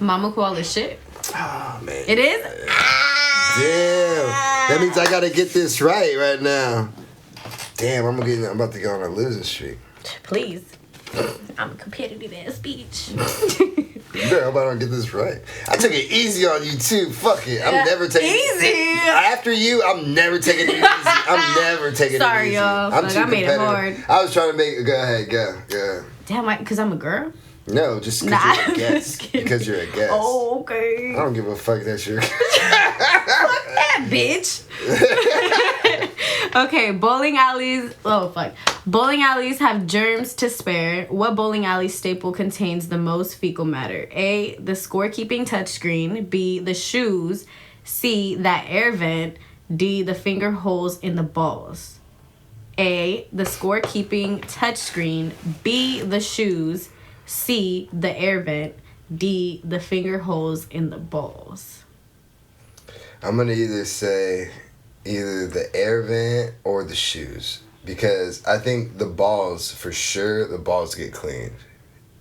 Mama koala shit. Oh, man. It is? Damn. That means I gotta get this right now. Damn, I'm about to go on a losing streak. Please. I'm a competitive ass bitch. Girl, I hope I don't get this right. I took it easy on you too. Fuck it. I'm never taking easy. After you, I'm never taking it easy. I'm never taking it easy. Sorry, y'all. I'm too I made it hard. I was trying to make. Go ahead. Go. Damn, because I'm a girl? No, just because you're a guest. Because you're a guest. Oh, okay. I don't give a fuck that you're. Fuck that, bitch. Okay, bowling alleys. Oh, fuck. Bowling alleys have germs to spare. What bowling alley staple contains the most fecal matter? A, the scorekeeping touchscreen. B, the shoes. C, that air vent. D, the finger holes in the balls. A, the scorekeeping touchscreen. B, the shoes. C, the air vent. D, the finger holes in the balls. I'm going to either say either the air vent or the shoes. Because I think the balls, for sure, the balls get cleaned.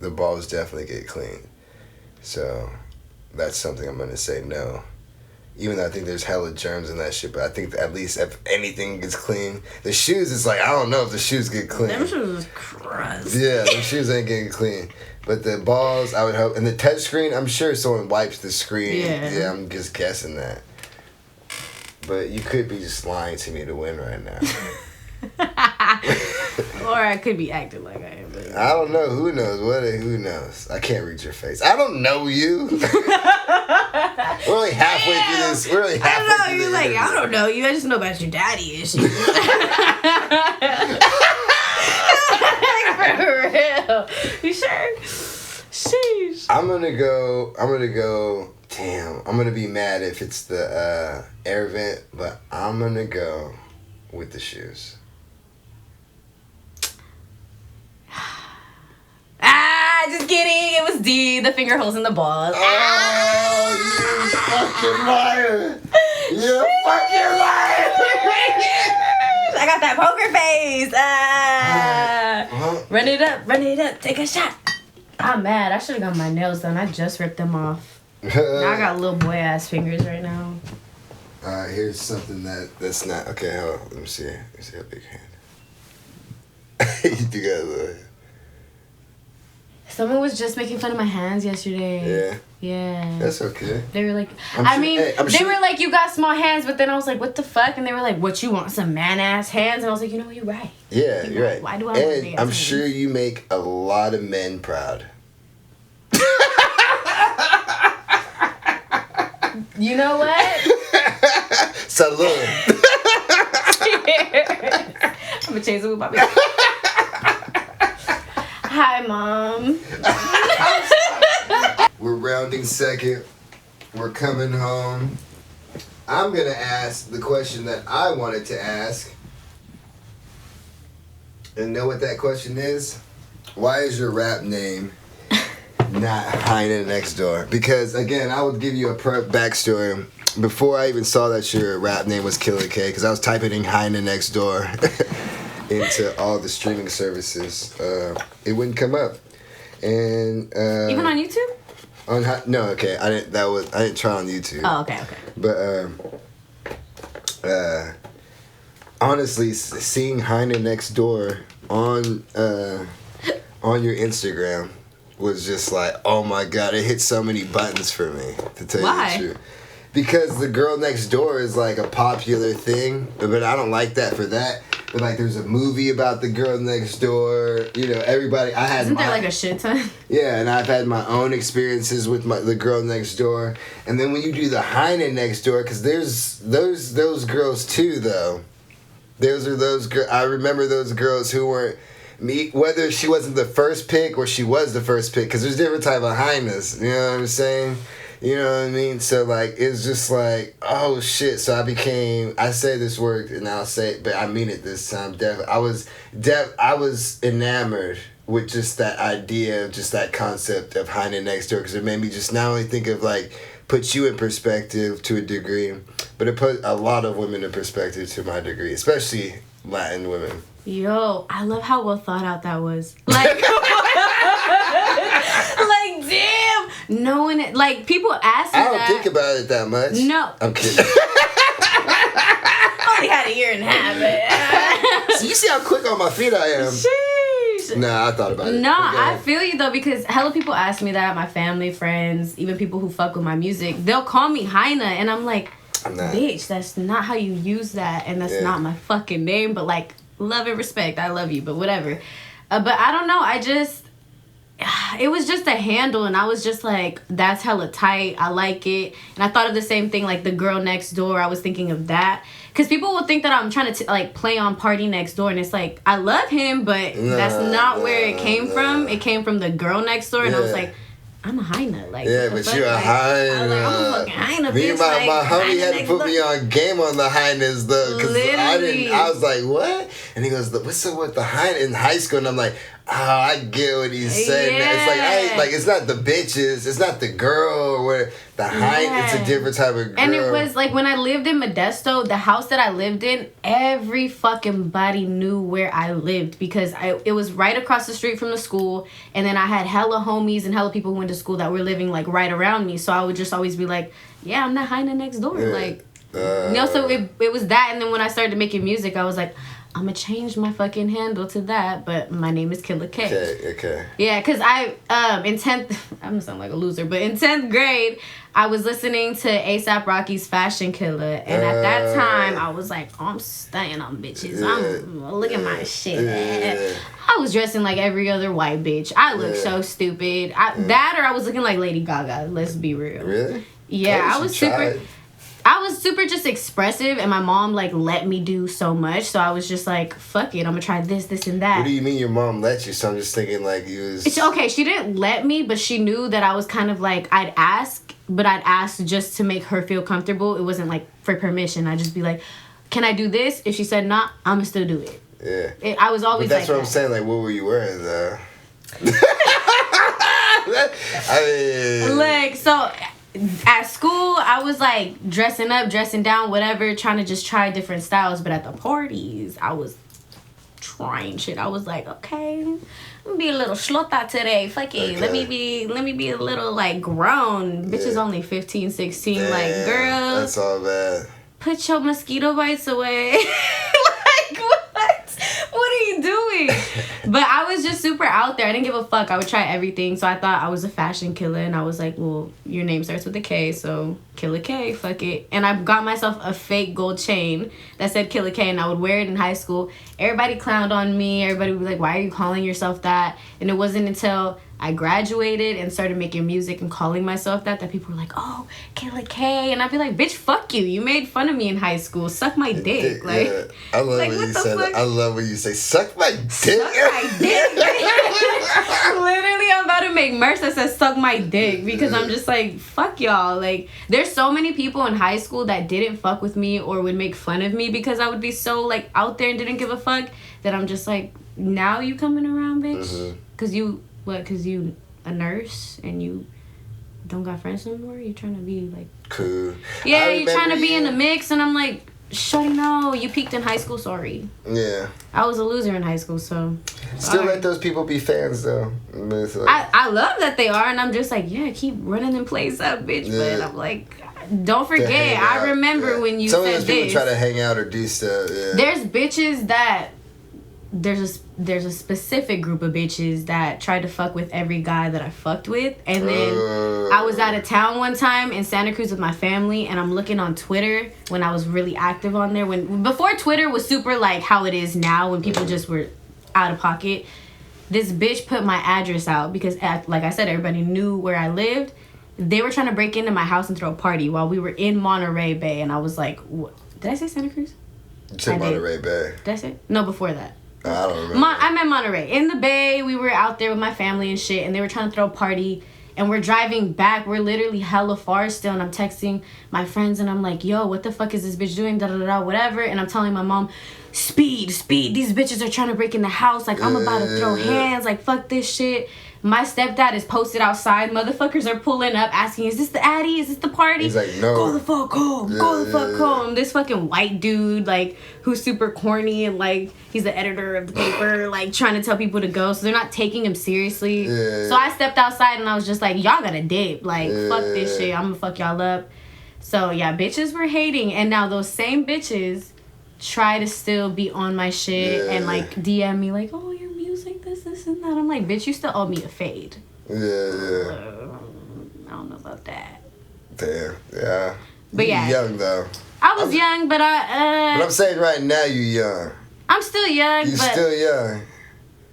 The balls definitely get cleaned. So that's something I'm going to say no. Even though I think there's hella germs in that shit, but I think at least if anything gets clean, the shoes is I don't know if the shoes get clean. Them shoes is crust. Yeah, the shoes ain't getting clean. But the balls, I would hope, and the touch screen, I'm sure someone wipes the screen. Yeah, I'm just guessing that. But you could be just lying to me to win right now. Or I could be acting like I am. But I don't know. Who knows? Who knows? I can't read your face. I don't know you. We're only halfway through this. I don't know. You're like, I don't know you. I just know about your daddy issues. For real. You sure? Sheesh. I'm gonna go. Damn. I'm gonna be mad if it's the air vent, but I'm gonna go with the shoes. Just kidding. It was D, the finger holes in the balls. Oh, you fucking liar. You fucking liar. I got that poker face. Run it up. Take a shot. I'm mad. I should have got my nails done. I just ripped them off. Now I got little boy ass fingers right now. Alright, here's something that's not. Okay, hold on. Let me see how big hand. You do got a little hand. Someone was just making fun of my hands yesterday. Yeah. Yeah. That's okay. They were like, were like, you got small hands, but then I was like, what the fuck? And they were like, what, you want some man-ass hands? And I was like, you know what, you're right. Yeah, you're right. Why do I want big-ass I'm hands? sure you make a lot of men proud. You know what? Salud. I'm gonna chase it with my baby. Hi, Mom. We're rounding second. We're coming home. I'm gonna ask the question that I wanted to ask. And know what that question is? Why is your rap name not Heine Next Door? Because again, I would give you a backstory. Before I even saw that your rap name was Killa K, because I was typing in Heine Next Door into all the streaming services. It wouldn't come up. And even on YouTube? No, okay. I didn't try on YouTube. Oh, okay. But honestly, seeing Heine Next Door on your Instagram was just like, oh my god, it hit so many buttons for me, to tell you the truth. Because the girl next door is like a popular thing, but I don't like that for that. But like, there's a movie about the girl next door. You know, everybody. Isn't there like a shit ton? Yeah, and I've had my own experiences with the girl next door. And then when you do the Heine Next Door, because there's those girls too, though. I remember those girls who weren't me, whether she wasn't the first pick or she was the first pick, because there's different type of Heines. You know what I'm saying? You know what I mean? So, like, it's just like, oh, shit. So I say this word, and I'll say it, but I mean it this time. I was enamored with just that idea, just that concept of Heine Next Door, because it made me just not only think of, like, put you in perspective to a degree, but it put a lot of women in perspective to my degree, especially Latin women. Yo, I love how well thought out that was. Like, like, damn. Knowing it, like, people ask me I don't think about it that much. No. I'm kidding. Only had a year and a half. So you see how quick on my feet I am. Sheesh. Nah, I thought about it. No, I feel you, though, because hella people ask me that, my family, friends, even people who fuck with my music. They'll call me Heine, and I'm like, bitch, that's not how you use that, and that's not my fucking name, but, like, love and respect. I love you, but whatever. But I don't know. It was just a handle, and I was just like, that's hella tight. I like it. And I thought of the same thing, like the girl next door. I was thinking of that. Because people will think that I'm trying to, like, play on Party Next Door. And it's like, I love him, but that's not where it came from. It came from the girl next door. And I was like, I'm a Heine. Like, yeah, but you're a Heine. I was like, I'm a fucking Heine, bitch. Me and my homie had to put door. me on game on the Heines, though. Because I was like, what? And he goes, what's up with the Heine in high school? And I'm like, oh, I get what he's saying. Yeah. It's like, it's not the bitches, it's not the girl or what. The Heine, it's a different type of girl. And it was like when I lived in Modesto, the house that I lived in, every fucking body knew where I lived because it was right across the street from the school. And then I had hella homies and hella people who went to school that were living like right around me. So I would just always be like, yeah, I'm the Heine next door. Yeah. Like, so it was that. And then when I started making music, I was like, I'm gonna change my fucking handle to that, but my name is Killa K. Okay. Yeah, because in 10th, I'm gonna sound like a loser, but in 10th grade, I was listening to A$AP Rocky's Fashion Killer, and at that time, I was like, oh, I'm stunting on bitches. Look at my shit. I was dressing like every other white bitch. I looked so stupid. That or I was looking like Lady Gaga, let's be real. Really? Yeah, I was super just expressive, and my mom, like, let me do so much, so I was just like, fuck it, I'm gonna try this, and that. What do you mean your mom let you? So I'm just thinking, like, you was... It's okay, she didn't let me, but she knew that I was kind of like, I'd ask just to make her feel comfortable. It wasn't, like, for permission. I'd just be like, can I do this? If she said nah, I'm gonna still do it. Yeah. I was always like that. That's what I'm saying, like, what were you wearing, though? Like, so... At school, I was like dressing up, dressing down, whatever, trying to just try different styles. But at the parties, I was trying shit. I was like, okay, I'm gonna be a little slota today. Fuck it. Okay. Let me be a little like grown. Bitch is only 15, 16. Damn, like, girl, that's all bad. Put your mosquito bites away. Like, what? What are you doing? But I was just super out there. I didn't give a fuck. I would try everything. So I thought I was a fashion killer. And I was like, well, your name starts with a K. So Killa K, fuck it. And I got myself a fake gold chain that said Killa K. And I would wear it in high school. Everybody clowned on me. Everybody would be like, why are you calling yourself that? And it wasn't until I graduated and started making music and calling myself that people were like, oh, Killa K. And I'd be like, bitch, fuck you. You made fun of me in high school. Suck my dick. Like, yeah. I love when you say that. I love when you say, suck my dick. Suck my dick. Literally, I'm about to make merch that says suck my dick because I'm just like, fuck y'all. Like, there's so many people in high school that didn't fuck with me or would make fun of me because I would be so, like, out there and didn't give a fuck that I'm just like, now you coming around, bitch? Because you a nurse and you don't got friends no more? You trying to be, like... Cool. Yeah, you trying to be in the mix, and I'm like, no, you peaked in high school, sorry. Yeah. I was a loser in high school, so... Still let those people be fans, though. Like, I love that they are, and I'm just like, yeah, keep running them plays up, bitch. Yeah. But I'm like, don't forget, I remember when you some said of those people try to hang out or do stuff, yeah. There's bitches that... There's a specific group of bitches that tried to fuck with every guy that I fucked with. And then I was out of town one time in Santa Cruz with my family, and I'm looking on Twitter when I was really active on there. Before Twitter was super like how it is now, when people just were out of pocket. This bitch put my address out because, like I said, everybody knew where I lived. They were trying to break into my house and throw a party while we were in Monterey Bay. And I was like, what? Did I say Santa Cruz? You said Monterey Bay. Did I say? No, before that. I don't remember. I'm at Monterey. In the Bay, we were out there with my family and shit, and they were trying to throw a party, and we're driving back. We're literally hella far still, and I'm texting my friends, and I'm like, yo, what the fuck is this bitch doing? Da-da-da-da, whatever. And I'm telling my mom, speed. These bitches are trying to break in the house. Like, I'm about to throw hands. Like, fuck this shit. My stepdad is posted outside. Motherfuckers are pulling up asking, is this the Addy? Is this the party? He's like, no. Go the fuck home. Go the fuck home. This fucking white dude, like, who's super corny and, like, he's the editor of the paper, like, trying to tell people to go. So they're not taking him seriously. Yeah. So I stepped outside and I was just like, y'all gotta dip. Like, fuck this shit. I'm gonna fuck y'all up. So, yeah, bitches were hating. And now those same bitches try to still be on my shit and, like, DM me, like, oh, your music, this and that. I'm like, bitch, you still owe me a fade. Yeah. I don't know about that. Damn, yeah. But yeah. You're young, though. I was young, but But I'm saying right now you young. I'm still young, You're still young.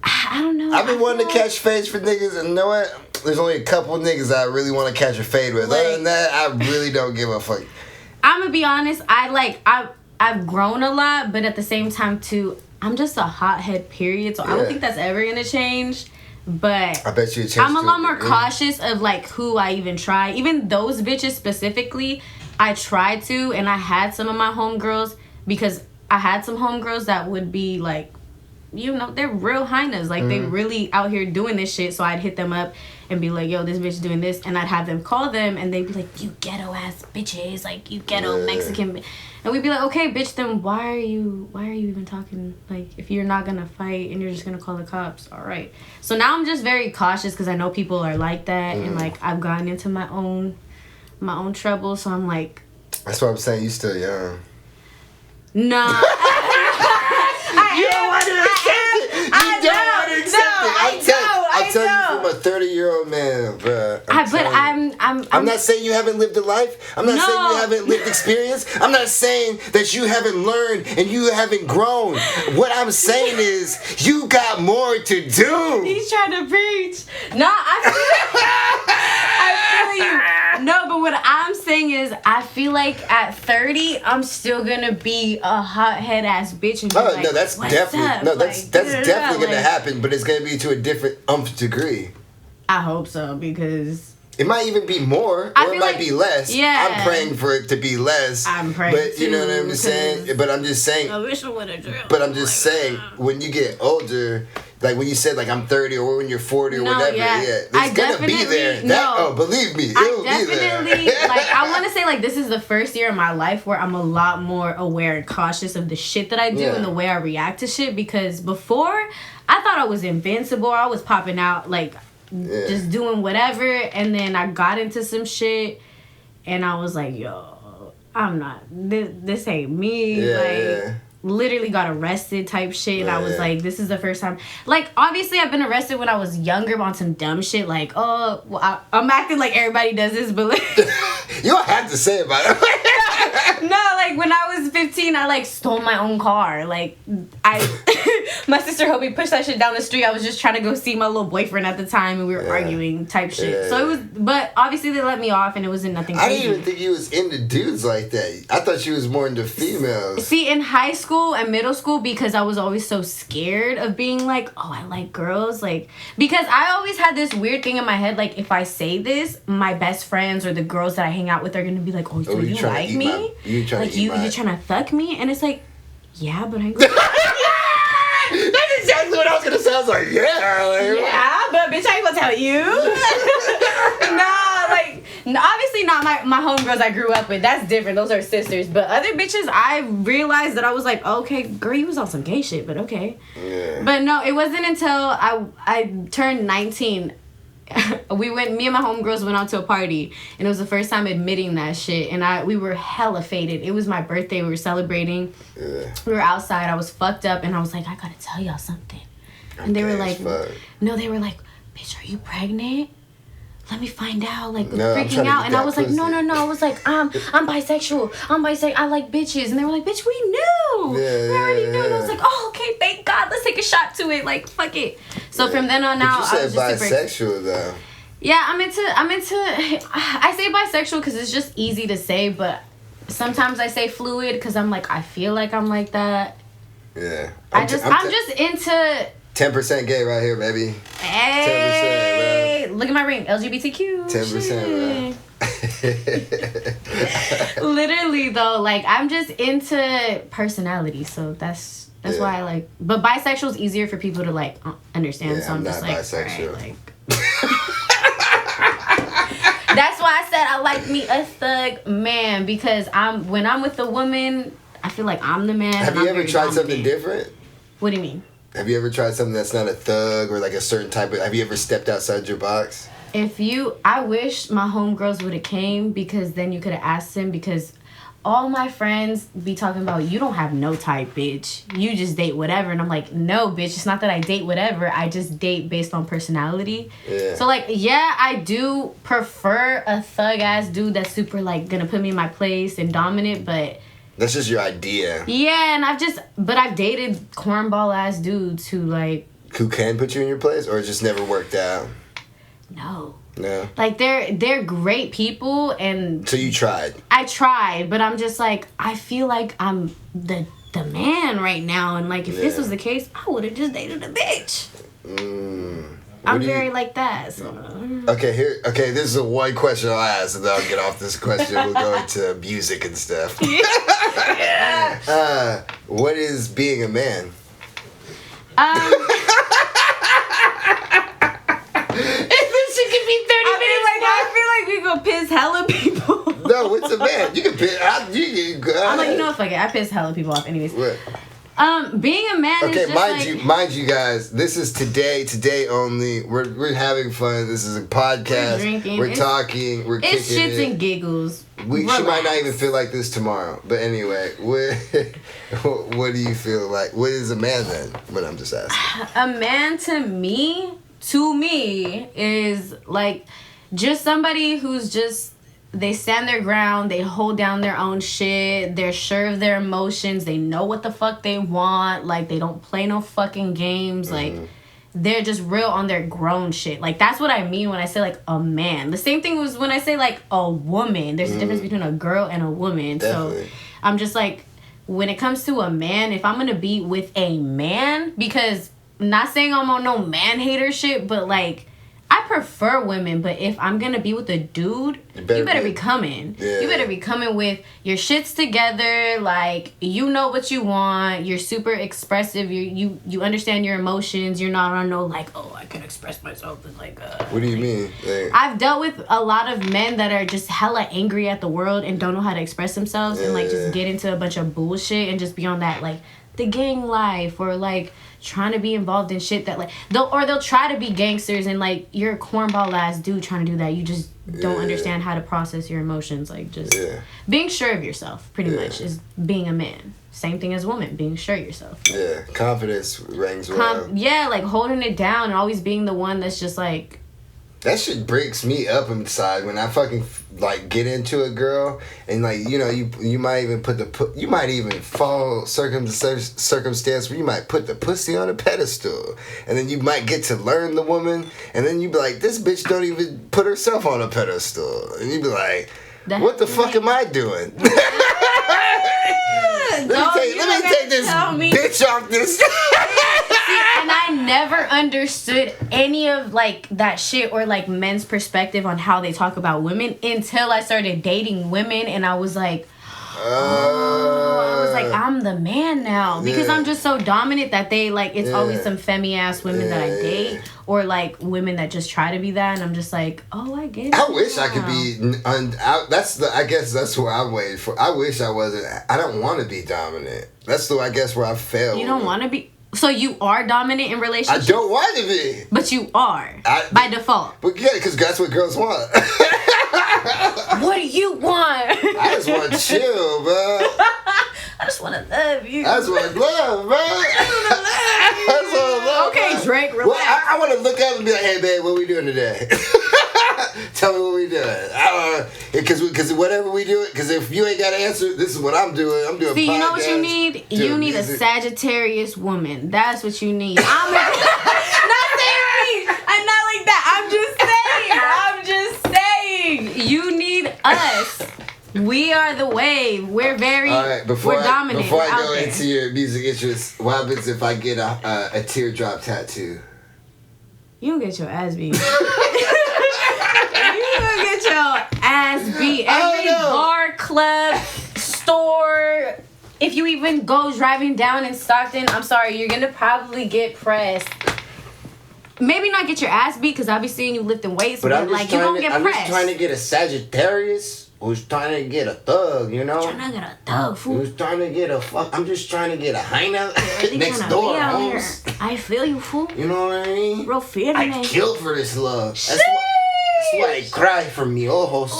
I don't know. I've been wanting to catch fades for niggas, and you know what? There's only a couple niggas I really want to catch a fade with. Like, other than that, I really don't give a fuck. I'm gonna be honest. I've grown a lot, but at the same time, too, I'm just a hothead, period. So I don't think that's ever gonna change. But I bet you it I'm a lot more cautious of, like, who I even try. Even those bitches specifically, I tried to, and I had some of my homegirls, because I had some homegirls that would be, like, you know, they're real hyenas. Like, they really out here doing this shit. So I'd hit them up and be like, yo, this bitch doing this. And I'd have them call them, and they'd be like, you ghetto-ass bitches. Like, you ghetto Mexican. And we'd be like, okay, bitch, then why are you even talking? Like, if you're not gonna fight and you're just gonna call the cops, all right. So now I'm just very cautious because I know people are like that. And, like, I've gotten into my own trouble. So I'm like... That's what I'm saying. You still young. No. You don't want to accept it. You don't want to accept it. I'm telling you from a 30-year-old man, bro. I'm not saying you haven't lived a life. I'm not saying you haven't lived experience. I'm not saying that you haven't learned and you haven't grown. What I'm saying is you got more to do. He's trying to preach. No, I feel you. No, but what I'm saying is I feel like at 30, I'm still gonna be a hothead ass bitch. And like, no, that's definitely that's definitely gonna happen, but it's gonna be to a different degree. I hope so, because it might even be more, or it might be less. Yeah, I'm praying for it to be less. I'm praying, but you know what I'm saying. But I'm just saying. I wish I would have drilled. But I'm just saying, when you get older, like when you said like I'm 30 or when you're 40 or whatever, it's gonna be there. Believe me, it'll be there. Like, I want to say, like, this is the first year of my life where I'm a lot more aware and cautious of the shit that I do and the way I react to shit, because before I thought I was invincible. I was popping out like just doing whatever, and then I got into some shit and I was like, yo, I'm not, this ain't me. Literally got arrested type shit, and I was like, this is the first time. Like, obviously I've been arrested when I was younger on some dumb shit, like, oh, well, I'm acting like everybody does this, but like you don't have to say about it. No, like when I was 15, I like stole my own car. Like my sister helped me push that shit down the street. I was just trying to go see my little boyfriend at the time, and we were arguing type shit. Yeah. So it was, but obviously they let me off, and it wasn't nothing crazy. I didn't even think you was into dudes like that. I thought you was more into females. See, in high school and middle school, because I was always so scared of being like, oh, I like girls, like, because I always had this weird thing in my head, like, if I say this, my best friends or the girls that I hang out with are gonna be like, oh, so you like me? You trying to fuck me? And it's like, yeah, but I'm That's exactly what I was gonna say. I was like, yeah, but bitch, I ain't gonna tell you. Obviously not my homegirls I grew up with. That's different. Those are sisters. But other bitches, I realized that I was like, okay, girl, you was on some gay shit, but okay. Yeah. But no, it wasn't until I turned 19. Me and my homegirls went out to a party, and it was the first time admitting that shit, and we were hella faded. It was my birthday, we were celebrating. Yeah. We were outside, I was fucked up, and I was like, I gotta tell y'all something. And they were like, no, they were like, bitch, are you pregnant? Let me find out, like, freaking out. And I was like, no. I was like, I'm bisexual. I like bitches. And they were like, bitch, we knew. We already knew. And I was like, oh, okay, thank God. Let's take a shot to it. Like, fuck it. So from then on out, I was just bisexual, though. Yeah, I'm into. I say bisexual because it's just easy to say, but sometimes I say fluid because I'm like, I feel like I'm like that. Yeah. I'm just into. 10% gay right here, baby. Hey, 10%, bro. Look at my ring. LGBTQ. 10%, bro. Literally, though, like, I'm just into personality, so that's why I like. But bisexual is easier for people to like understand. Yeah, so I'm just like, bisexual. Right, like. That's why I said I like me a thug man, because when I'm with a woman, I feel like I'm the man. Have you ever tried something different? What do you mean? Have you ever tried something that's not a thug or like a certain type of... Have you ever stepped outside your box? I wish my homegirls would have came, because then you could have asked them, because all my friends be talking about, you don't have no type, bitch. You just date whatever. And I'm like, no, bitch. It's not that I date whatever. I just date based on personality. Yeah. So, like, yeah, I do prefer a thug-ass dude that's super, like, gonna put me in my place and dominant, but... That's just your idea. Yeah, and I've dated cornball ass dudes who like... Who can put you in your place, or it just never worked out? No. No? Like, they're great people, and... So you tried? I tried, but I'm just like, I feel like I'm the man right now, and like, if this was the case, I would have just dated a bitch. I'm very like that, so... Okay, this is a one question I'll ask, and then I'll get off this question. We'll go into music and stuff. Yeah. What is being a man? If this shit could be 30 minutes I feel like we gonna piss hella people. No, what's a man? You can piss... I'm like, you know, fuck it. I piss hella people off anyways. What? Being a man is just mind you guys, this is today only. We're having fun. This is a podcast. We're drinking. We're talking. We're kicking it. It's shits and giggles. She might not even feel like this tomorrow. But anyway, what do you feel like? What is a man then? But I'm just asking. A man to me is like just somebody who's just... They stand their ground, they hold down their own shit, they're sure of their emotions, they know what the fuck they want, like, they don't play no fucking games, like, they're just real on their grown shit. Like, that's what I mean when I say, like, a man. The same thing was when I say, like, a woman. There's a difference between a girl and a woman. Definitely. So, I'm just like, when it comes to a man, if I'm gonna be with a man, because, not saying I'm on no man-hater shit, but, like, I prefer women, but if I'm gonna be with a dude, you better be coming. Yeah. You better be coming with your shits together, like, you know what you want, you're super expressive, you understand your emotions, you're not on no, like, oh, I can express myself, and like, What do you mean? Like, I've dealt with a lot of men that are just hella angry at the world and don't know how to express themselves, and, like, just get into a bunch of bullshit and just be on that, like, the gang life, or, like, trying to be involved in shit that, like, they'll try to be gangsters, and, like, you're a cornball ass dude trying to do that. You just don't understand how to process your emotions. Like, just being sure of yourself, pretty much, is being a man. Same thing as a woman, being sure of yourself. Yeah, confidence rings well. Yeah, like, holding it down and always being the one that's just, like, That shit breaks me up inside when I fucking like get into a girl and like you might even you might even fall circumstance where you might put the pussy on a pedestal and then you might get to learn the woman and then you be like, this bitch don't even put herself on a pedestal, and you be like, what the fuck am I doing? Let me take this bitch off this. And I never understood any of like that shit or like men's perspective on how they talk about women until I started dating women, and I was like, I was like, I'm the man now, because I'm just so dominant that they like, it's always some femmy ass women that I date, or like women that just try to be that, and I'm just like, oh, I get it. I wish I could be. I guess that's what I'm waiting for. I wish I wasn't. I don't want to be dominant. That's I guess where I failed. You don't want to be. So you are dominant in relationships? I don't want to be. But you are. By default. But yeah, because that's what girls want. What do you want? I just want to chill, bro. I just want to love you. I just want to love, bro. I just want to love. Okay, Drake, relax. Well, I want to look up and be like, hey, babe, what we doing today? Tell me what we doing. Because whatever we do, because if you ain't got an answer, this is what I'm doing. I'm doing. See, you know what you need? You need a Sagittarius woman. That's what you need. I'm not saying me. I'm not like that. I'm just saying. You need us. We are the wave. We're very. All right, we're dominant. Before I go into your music interests, what happens if I get a teardrop tattoo? You don't get your ass beat. Get your ass beat. Every bar, club, store, if you even go driving down in Stockton, I'm sorry, you're gonna probably get pressed. Maybe not get your ass beat, because I'll be seeing you lifting weights, but like, you're gonna get pressed. I'm just trying to get a Sagittarius who's trying to get a thug, you know? Trying to get a thug, fool. Who's trying to get I'm just trying to get a hyena next door, homes. I feel you, fool. You know what I mean? Real fear, man. I killed for this love. That's why I cry for mi ojos.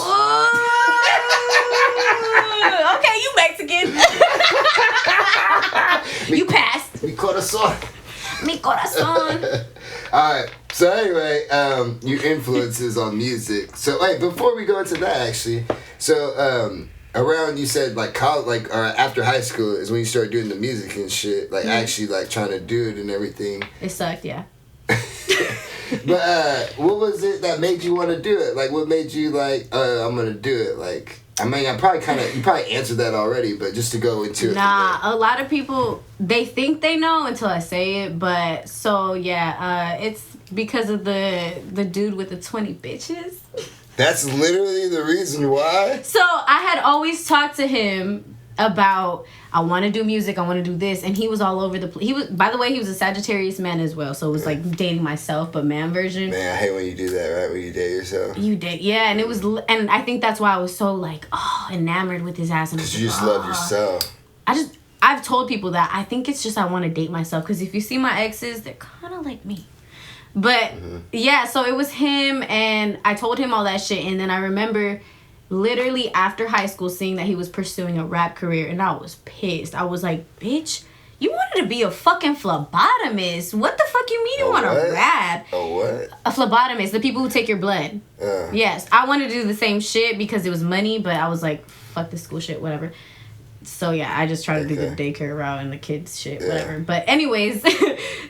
Okay, you Mexican. You passed. Mi corazón. Mi corazón. Alright, so anyway, your influences on music. So, wait, before we go into that, actually, so, around, you said, like, college, like, or after high school is when you started doing the music and shit, like, actually, like, trying to do it and everything. It sucked, yeah. But, what was it that made you want to do it? Like, what made you, like, I'm gonna do it? Like, I mean, you probably answered that already, but just to go into it. Nah, a lot of people, they think they know until I say it, but, so, yeah, it's because of the dude with the 20 bitches. That's literally the reason why? So, I had always talked to him about, I want to do music, I want to do this, and he was all over the place. He was, by the way, he was a Sagittarius man as well, so it was like dating myself, but man version. Man, I hate when you do that, right? When you date yourself. You did, yeah, and it was, and I think that's why I was so like, enamored with his ass. Because you just love yourself. I've told people that I think it's just I want to date myself, because if you see my exes, they're kind of like me. But yeah, so it was him, and I told him all that shit, and then I remember literally after high school seeing that he was pursuing a rap career, and I was pissed. I was like, bitch, you wanted to be a fucking phlebotomist. What the fuck you mean you want to rap? A what? A phlebotomist, the people who take your blood. Yes, I wanted to do the same shit because it was money, but I was like, fuck this school shit, whatever. So yeah, I just tried to do the daycare route and the kids shit, whatever. But anyways,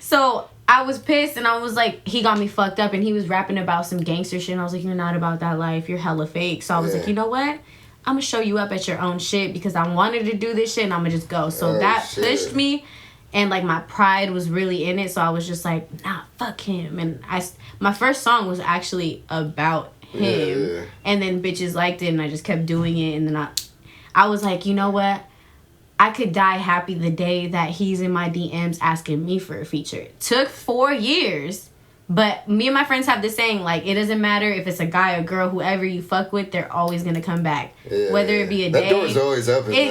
so I was pissed, and I was like, he got me fucked up, and he was rapping about some gangster shit, and I was like, you're not about that life, you're hella fake. So I was like, you know what? I'm gonna show you up at your own shit, because I wanted to do this shit, and I'm gonna just go. So that pushed me, and like my pride was really in it, so I was just like, nah, fuck him. And my first song was actually about him, and then bitches liked it, and I just kept doing it, and then I was like, you know what? I could die happy the day that he's in my DMs asking me for a feature. It took 4 years, but me and my friends have this saying, like, it doesn't matter if it's a guy or girl, whoever you fuck with, they're always gonna come back. Whether it be a day. That door's always open. They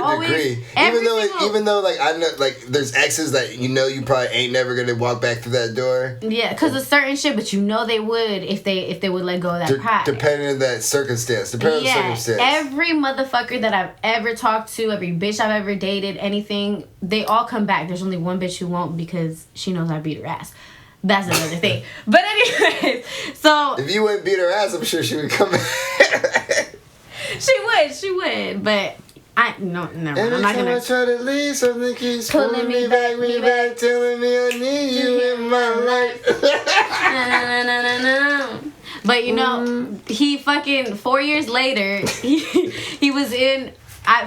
always. Degree. Even though, like, I know, like, there's exes that you probably ain't never gonna walk back through that door. Yeah, because of certain shit, but they would if they would let go of that pride. Depending on that circumstance. Depending on the circumstance. Every motherfucker that I've ever talked to, every bitch I've ever dated, anything, they all come back. There's only one bitch who won't, because she knows I beat her ass. That's another thing. But anyways, so if you wouldn't beat her ass, I'm sure she would come back. She would. But no, never. Every I'm not time gonna. I try to leave, something keeps pulling me back, telling me I need you in my life. No. But you know, he fucking 4 years later, he was in.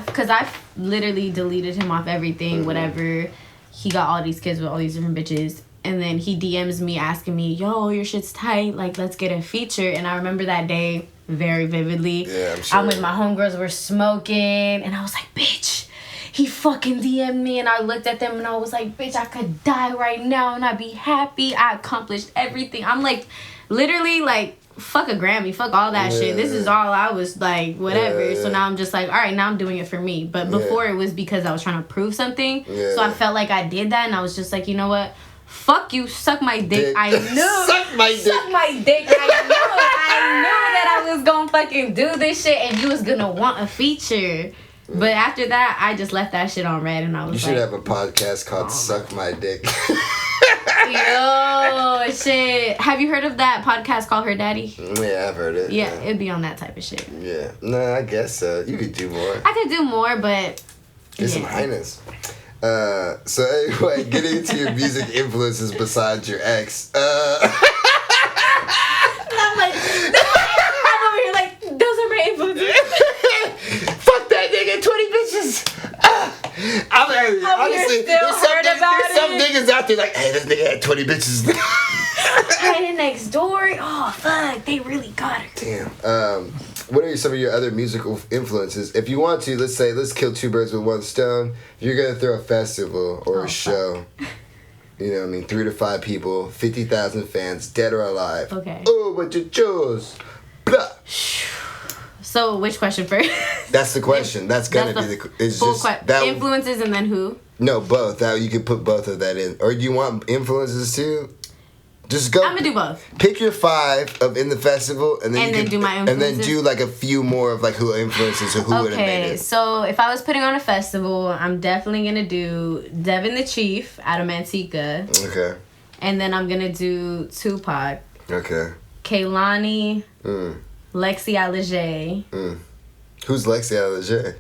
Because I literally deleted him off everything, whatever. He got all these kids with all these different bitches. And then he DMs me asking me, yo, your shit's tight. Like, let's get a feature. And I remember that day very vividly. Yeah, I'm sure. I'm with my homegirls, we're smoking. And I was like, bitch, he fucking DM'd me. And I looked at them and I was like, bitch, I could die right now and I'd be happy. I accomplished everything. I'm like, literally, like, fuck a Grammy, fuck all that shit. This is all I was like, whatever. Yeah. So now I'm just like, all right, now I'm doing it for me. But before it was because I was trying to prove something. Yeah. So I felt like I did that and I was just like, you know what? Fuck you, suck my dick. I knew. Suck my dick. I knew that I was gonna fucking do this shit and you was gonna want a feature. But after that, I just left that shit on red and I was like, you should have a podcast called Suck My Dick. Yo, shit. Have you heard of that podcast called Her Daddy? Yeah, I've heard it. Yeah, it'd be on that type of shit. Yeah. No, I guess so. You could do more. I could do more, but... Get some highness. So anyway, getting into your music influences besides your ex. I'm over here like, those are my influences. Fuck that nigga, 20 bitches. Honestly, there's some niggas out there like, hey, this nigga had 20 bitches. Right next door. Oh, fuck, they really got her. Damn. What are some of your other musical influences? If you want to, let's kill two birds with one stone. If you're going to throw a festival or a show, you know what I mean, 3 to 5 people, 50,000 fans, dead or alive. Okay. Oh, but you chose. Blah. So, which question first? That's the question. That's going to be the... It's just... Influences and then who? No, both. That you could put both of that in. Or do you want influences too? Just go. I'm gonna do both. Pick your 5 of in the festival, and then do my influences. And then do like a few more of like who influences or who would have made it. Okay, so if I was putting on a festival, I'm definitely gonna do Devin the Chief out of Manteca. Okay. And then I'm gonna do Tupac. Okay. Kehlani. Lexi Alege. Who's Lexi Alege?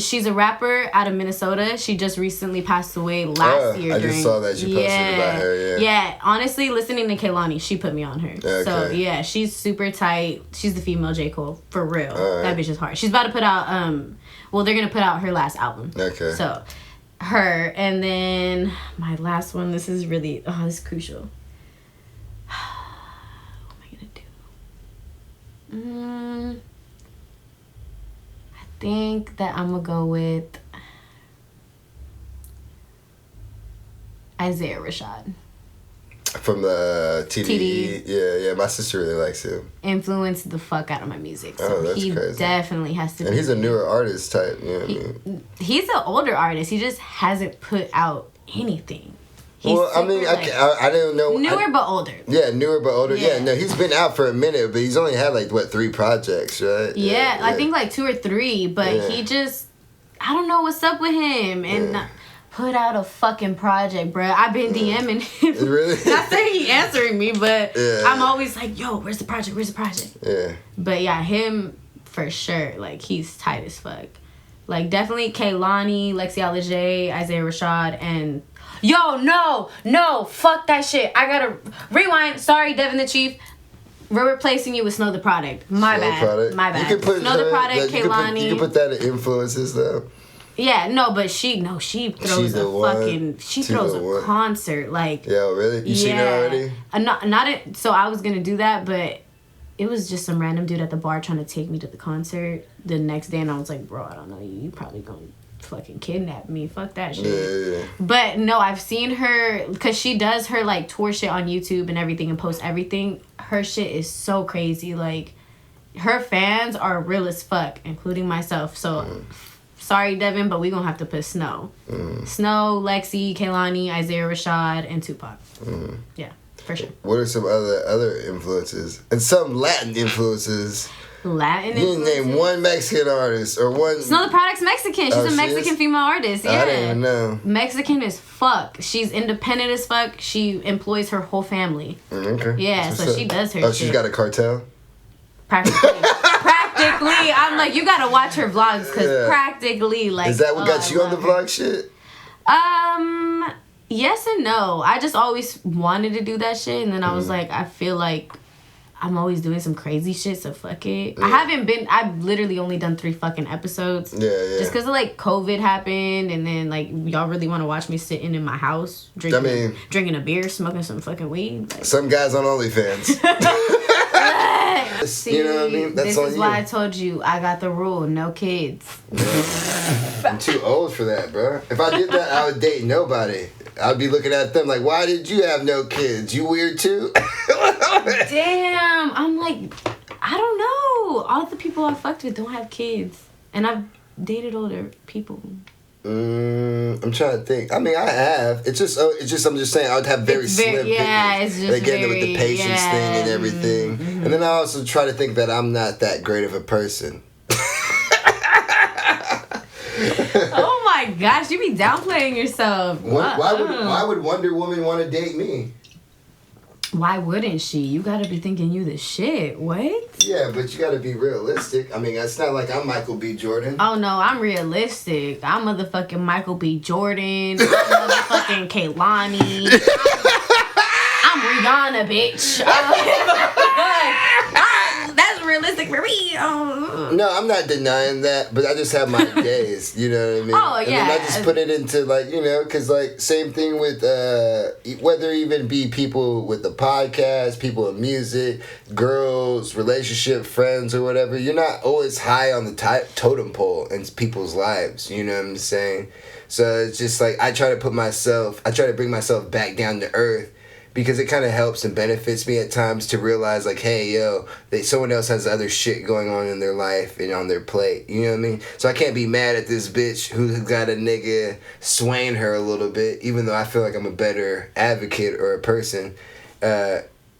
She's a rapper out of Minnesota. She just recently passed away last year. I just saw that you posted about her. Yeah. Honestly, listening to Kehlani, she put me on her. Okay. So yeah, she's super tight. She's the female J. Cole for real. Right. That bitch is hard. She's about to put out well, they're gonna put out her last album. Okay. So her, and then my last one. This is really this is crucial. What am I gonna do? I think that I'm gonna go with Isaiah Rashad. From the TDE. Yeah, my sister really likes him. Influenced the fuck out of my music. So that's he crazy. Definitely has to and he's a newer artist type, you know what I mean? He's an older artist. He just hasn't put out anything. I mean, I didn't know. Newer but older. Yeah, newer but older. Yeah, no, he's been out for a minute, but he's only had like, 3 projects, right? Yeah, I think like 2 or 3, but he just, I don't know what's up with him. And put out a fucking project, bruh. I've been DMing him. Really? Not saying he answering me, but I'm always like, yo, where's the project? Yeah. But yeah, him for sure. Like, he's tight as fuck. Like, definitely Kehlani, Lexi Alege, Isaiah Rashad, and... Yo, no, fuck that shit. I gotta rewind. Sorry, Devin the Chief. We're replacing you with Snow the Product. My bad. You can put Snow the Product, Kehlani. You can put that in influences though. Yeah, no, but she throws she throws a concert like. Yeah, really? You seen her already? So I was gonna do that, but it was just some random dude at the bar trying to take me to the concert the next day, and I was like, bro, I don't know you. You probably gonna fucking kidnap me. Fuck that shit. Yeah. But no, I've seen her because she does her like tour shit on YouTube and everything and posts everything. Her shit is so crazy. Like, her fans are real as fuck, including myself. So sorry, Devin, but we gonna have to put Snow. Snow, Lexi, Kehlani, Isaiah Rashad, and Tupac. Yeah, for sure. What are some other influences and some Latin influences? Latin You didn't name one Mexican artist or one. Snow the Product's Mexican. She's a Mexican female artist. Yeah. I didn't even know. Mexican as fuck. She's independent as fuck. She employs her whole family. Okay. Yeah, so she does her shit. Oh, she's got a cartel? Practically. I'm like, you gotta watch her vlogs because practically, like. Is that what got you on the vlog shit? Yes and no. I just always wanted to do that shit, and then I was like, I feel like I'm always doing some crazy shit, so fuck it. Yeah. I've literally only done 3 fucking episodes. Yeah. Just because of, like, COVID happened, and then, like, y'all really want to watch me sitting in my house, drinking a beer, smoking some fucking weed. Like, some guys on OnlyFans. See, you know what I mean? That's this is why I told you, I got the rule, no kids. I'm too old for that, bro. If I did that, I would date nobody. I'd be looking at them like, why did you have no kids? You weird too? Damn. I'm like, I don't know. All the people I fucked with don't have kids. And I've dated older people. I'm trying to think. I mean, I have. It's just I'm just saying I would have very slim it's just again with the patience thing and everything. Mm-hmm. And then I also try to think that I'm not that great of a person. Oh my gosh, you be downplaying yourself. Why would Wonder Woman want to date me? Why wouldn't she? You gotta be thinking you the shit. What? Yeah, but you gotta be realistic. I mean, it's not like I'm Michael B. Jordan. Oh no, I'm realistic. I'm motherfucking Michael B. Jordan. I'm motherfucking Kaylani. I'm Rihanna, bitch. That's realistic for me. No, I'm not denying that, but I just have my days. You know what I mean? Oh, yeah. And then I just put it into, like, you know, because, like, same thing with whether even be people with the podcast, people in music, girls, relationship, friends, or whatever. You're not always high on the totem pole in people's lives. You know what I'm saying? So it's just like I try to bring myself back down to earth. Because it kind of helps and benefits me at times to realize, like, hey, yo, someone else has other shit going on in their life and on their plate. You know what I mean? So I can't be mad at this bitch who's got a nigga swaying her a little bit, even though I feel like I'm a better advocate or a person,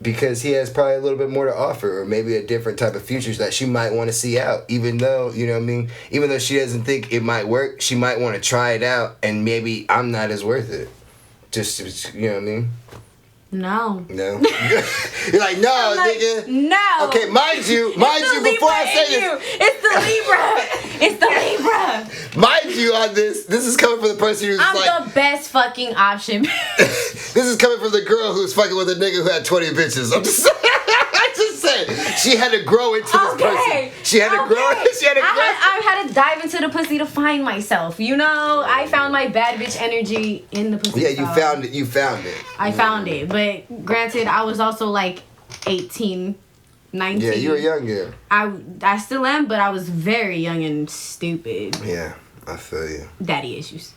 because he has probably a little bit more to offer or maybe a different type of futures that she might want to see out. Even though, you know what I mean? Even though she doesn't think it might work, she might want to try it out, and maybe I'm not as worth it. Just, you know what I mean? No. You're like, no, nigga. No. Okay, mind you, before I say this. It's the Libra. Mind you on this is coming from the person who's I'm the best fucking option. This is coming from the girl who's fucking with a nigga who had 20 bitches. I'm just saying. She had to grow into this person. She had to grow. I had to dive into the pussy to find myself. You know, I found my bad bitch energy in the pussy. Yeah, you found it. I found it. But granted, I was also like 18, 19. Yeah, you were young, yeah. I still am, but I was very young and stupid. Yeah, I feel you. Daddy issues.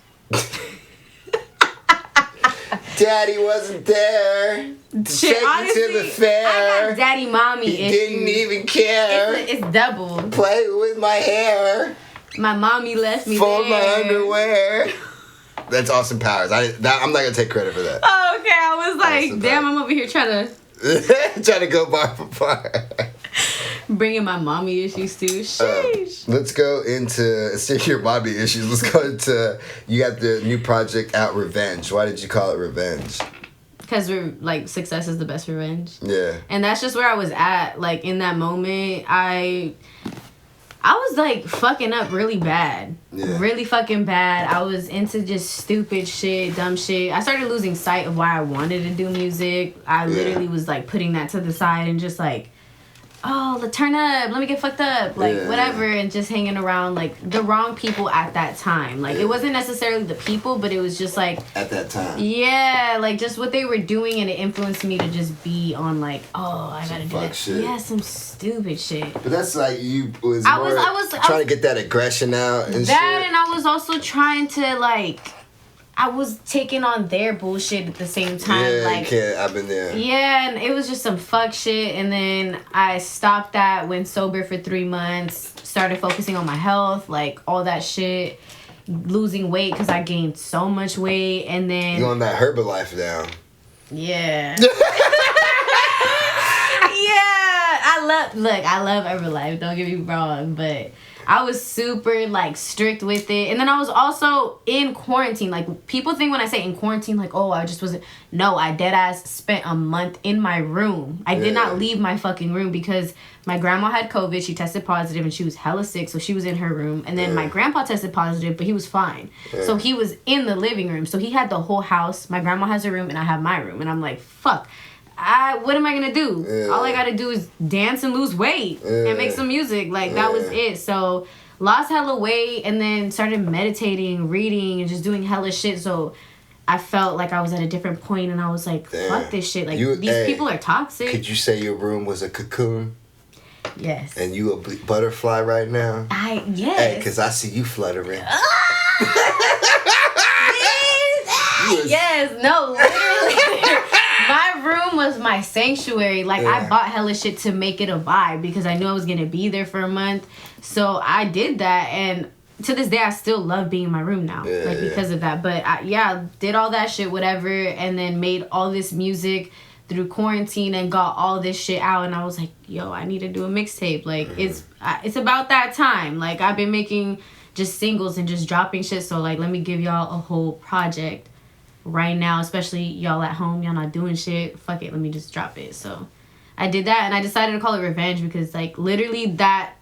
Daddy wasn't there. Shit, honestly, to the fair. I got daddy mommy he issues. Didn't even care. It's double. Play with my hair. My mommy left me Fold there. my underwear. That's Austin Powers. I'm not gonna take credit for that. Oh, okay. I was like, damn, I'm over here trying to go bar for bar. Bringing my mommy issues too. Sheesh. Let's go into your mommy issues. Let's go into, you got the new project out, Revenge. Why did you call it Revenge? Because we're like, success is the best revenge. Yeah. And that's just where I was at. Like, in that moment, I was like fucking up really bad. Yeah. Really fucking bad. I was into just stupid shit, dumb shit. I started losing sight of why I wanted to do music. I literally was like putting that to the side and just like, oh, let's turn up, let me get fucked up, like whatever, and just hanging around like the wrong people at that time. Like it wasn't necessarily the people, but it was just like at that time. Yeah, like just what they were doing, and it influenced me to just be on like, oh, I gotta do that. Shit. Yeah, some stupid shit. But that's like I was trying to get that aggression out and that shit. And I was also trying to like, I was taking on their bullshit at the same time. Yeah, like, I've been there. Yeah, and it was just some fuck shit. And then I stopped that, went sober for 3 months, started focusing on my health, like all that shit, losing weight because I gained so much weight. And then you on that Herbalife now. Yeah. Yeah, I I love Herbalife, don't get me wrong, but I was super like strict with it. And then I was also in quarantine. Like, people think when I say in quarantine, like, oh, I just wasn't. No, I dead ass spent a month in my room. I did not leave my fucking room because my grandma had COVID. She tested positive and she was hella sick, so she was in her room. And then my grandpa tested positive, but he was fine. So he was in the living room. So he had the whole house. My grandma has a room and I have my room. And I'm like, fuck. What am I gonna do? All I gotta do is dance and lose weight and make some music. Like, that was it. So lost hella weight and then started meditating, reading, and just doing hella shit. So I felt like I was at a different point, and I was like, fuck this shit. Like, these people are toxic. Could you say your room was a cocoon? Yes. And you a butterfly right now? Yes. Hey, because I see you fluttering. Yes. No, literally. My room was my sanctuary. Like, I bought hella shit to make it a vibe because I knew I was going to be there for a month. So I did that. And to this day, I still love being in my room now. Because of that. But I did all that shit, whatever. And then made all this music through quarantine and got all this shit out. And I was like, yo, I need to do a mixtape. Like, it's about that time. Like, I've been making just singles and just dropping shit. So, like, let me give y'all a whole project right now, especially y'all at home, y'all not doing shit. Fuck it, let me just drop it. So I did that, and I decided to call it Revenge because, like, literally that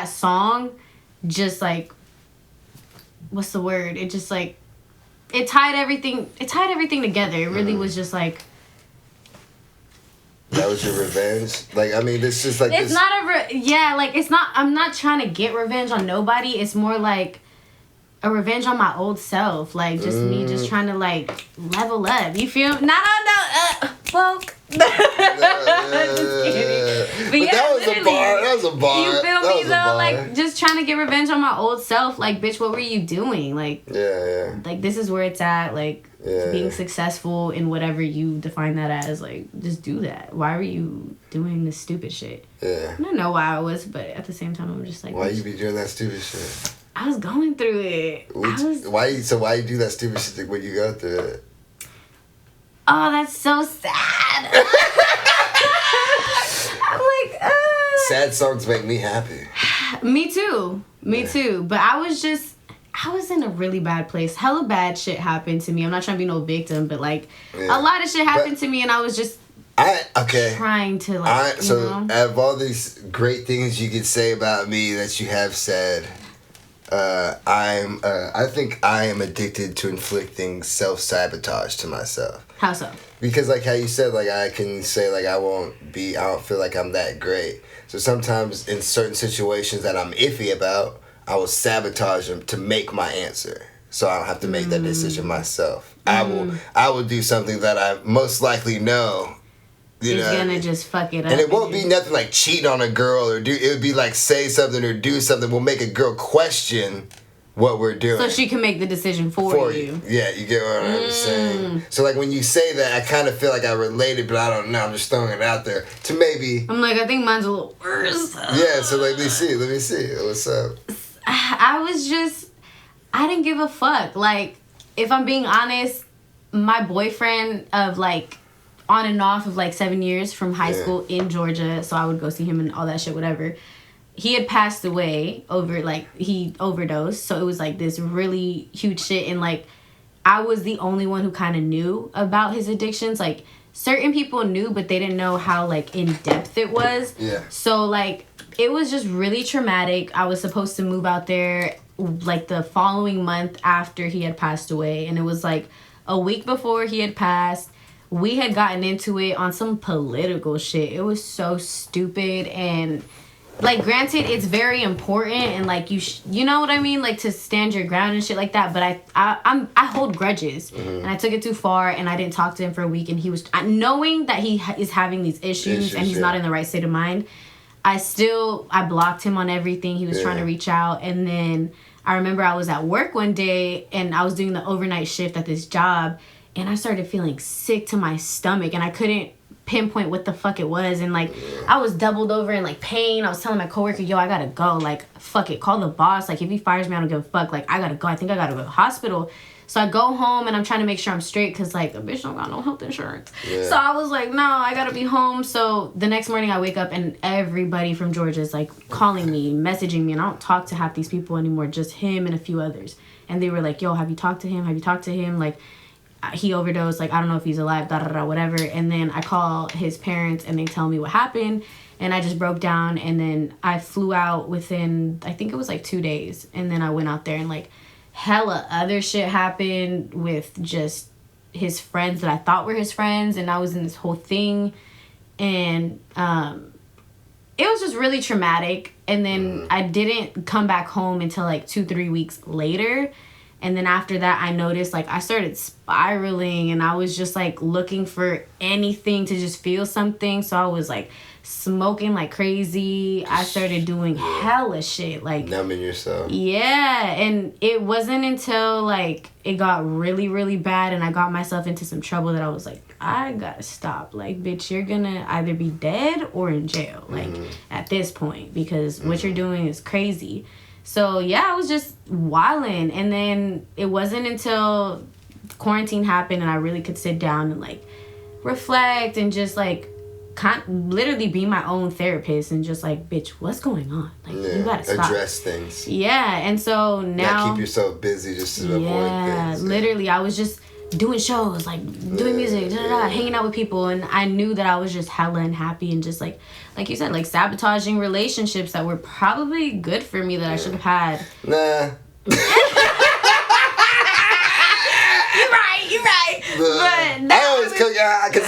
song just, like, what's the word? It just, like, it tied everything together. It really was just like, that was your revenge? Like, I mean, this is like, it's not it's not, I'm not trying to get revenge on nobody. It's more like a revenge on my old self, like, just me just trying to, like, level up. You feel? Folk. Just kidding. But yeah, that was a bar. You feel me though? Like, just trying to get revenge on my old self. Like, bitch, what were you doing? Like, like, this is where it's at. Like, being successful in whatever you define that as. Like, just do that. Why were you doing this stupid shit? I don't know why I was, but at the same time, I'm just like, why you be doing that stupid shit? I was going through it. Why you do that stupid shit when you go through it? Oh, that's so sad. I'm like, sad songs make me happy. Me too. But I was in a really bad place. Hella bad shit happened to me. I'm not trying to be no victim, but, like, a lot of shit happened to me, and I was just trying to, like, you know? Out of all these great things you could say about me that you have said, I think I am addicted to inflicting self-sabotage to myself. How so? Because, like how you said, like, I can say, like, I don't feel like I'm that great. So sometimes in certain situations that I'm iffy about, I will sabotage them to make my answer. So I don't have to make that decision myself. I will do something that I most likely know. He's gonna just fuck it up. And it won't be nothing like cheat on a girl or it would be like say something or do something will make a girl question what we're doing. So she can make the decision for you. Yeah, you get what I'm saying. So, like, when you say that, I kind of feel like I related, but I don't know. I'm just throwing it out there to maybe. I'm like, I think mine's a little worse. Yeah, so let me see. What's up? I didn't give a fuck. Like, if I'm being honest, my boyfriend of, like, on and off of, like, 7 years from high school in Georgia, so I would go see him and all that shit, whatever. He had passed away he overdosed, so it was, like, this really huge shit, and, like, I was the only one who kind of knew about his addictions. Like, certain people knew, but they didn't know how, like, in-depth it was. Yeah. So, like, it was just really traumatic. I was supposed to move out there, like, the following month after he had passed away, and it was, like, a week before he had passed. We had gotten into it on some political shit. It was so stupid, and, like, granted, it's very important, and, like, you know what I mean, like, to stand your ground and shit like that. But I hold grudges, and I took it too far, and I didn't talk to him for a week, and he was knowing that he is having these issues and he's not in the right state of mind. I blocked him on everything. He was trying to reach out, and then I remember I was at work one day, and I was doing the overnight shift at this job, and I started feeling sick to my stomach, and I couldn't pinpoint what the fuck it was, and, like, I was doubled over in, like, pain. I was telling my coworker, yo, I gotta go, like, fuck it, call the boss, like, if he fires me, I don't give a fuck, like, I gotta go, I think I gotta go to the hospital. So I go home and I'm trying to make sure I'm straight because, like, a bitch don't got no health insurance. Yeah. So I was like, no, I gotta be home. So the next morning I wake up and everybody from Georgia is, like, calling me, messaging me. And I don't talk to half these people anymore, just him and a few others. And they were like, yo, have you talked to him? Have you talked to him? Like, he overdosed. Like, I don't know if he's alive, whatever. And then I call his parents and they tell me what happened. And I just broke down. And then I flew out within, I think it was like 2 days. And then I went out there and, like, hella other shit happened with just his friends that I thought were his friends, and I was in this whole thing, and it was just really traumatic. And then I didn't come back home until like 2-3 weeks later, and then after that I noticed, like, I started spiraling, and I was just like looking for anything to just feel something. So I was like smoking like crazy. I started doing hella shit, like numbing yourself. Yeah, and it wasn't until like it got really, really bad and I got myself into some trouble that I was like, I gotta stop. Like, bitch, you're gonna either be dead or in jail, like, at this point, because what you're doing is crazy. So yeah, I was just wilding. And then it wasn't until quarantine happened and I really could sit down and like reflect and just like literally be my own therapist and just like, bitch, what's going on? Like, you gotta stop. Address things. Yeah, and so now... Not keep yourself busy just to avoid things. Yeah, literally, I was just doing shows, like, doing music, hanging out with people, and I knew that I was just hella unhappy and just, like you said, like, sabotaging relationships that were probably good for me that I should have had. Nah. You're right. But I always cook, because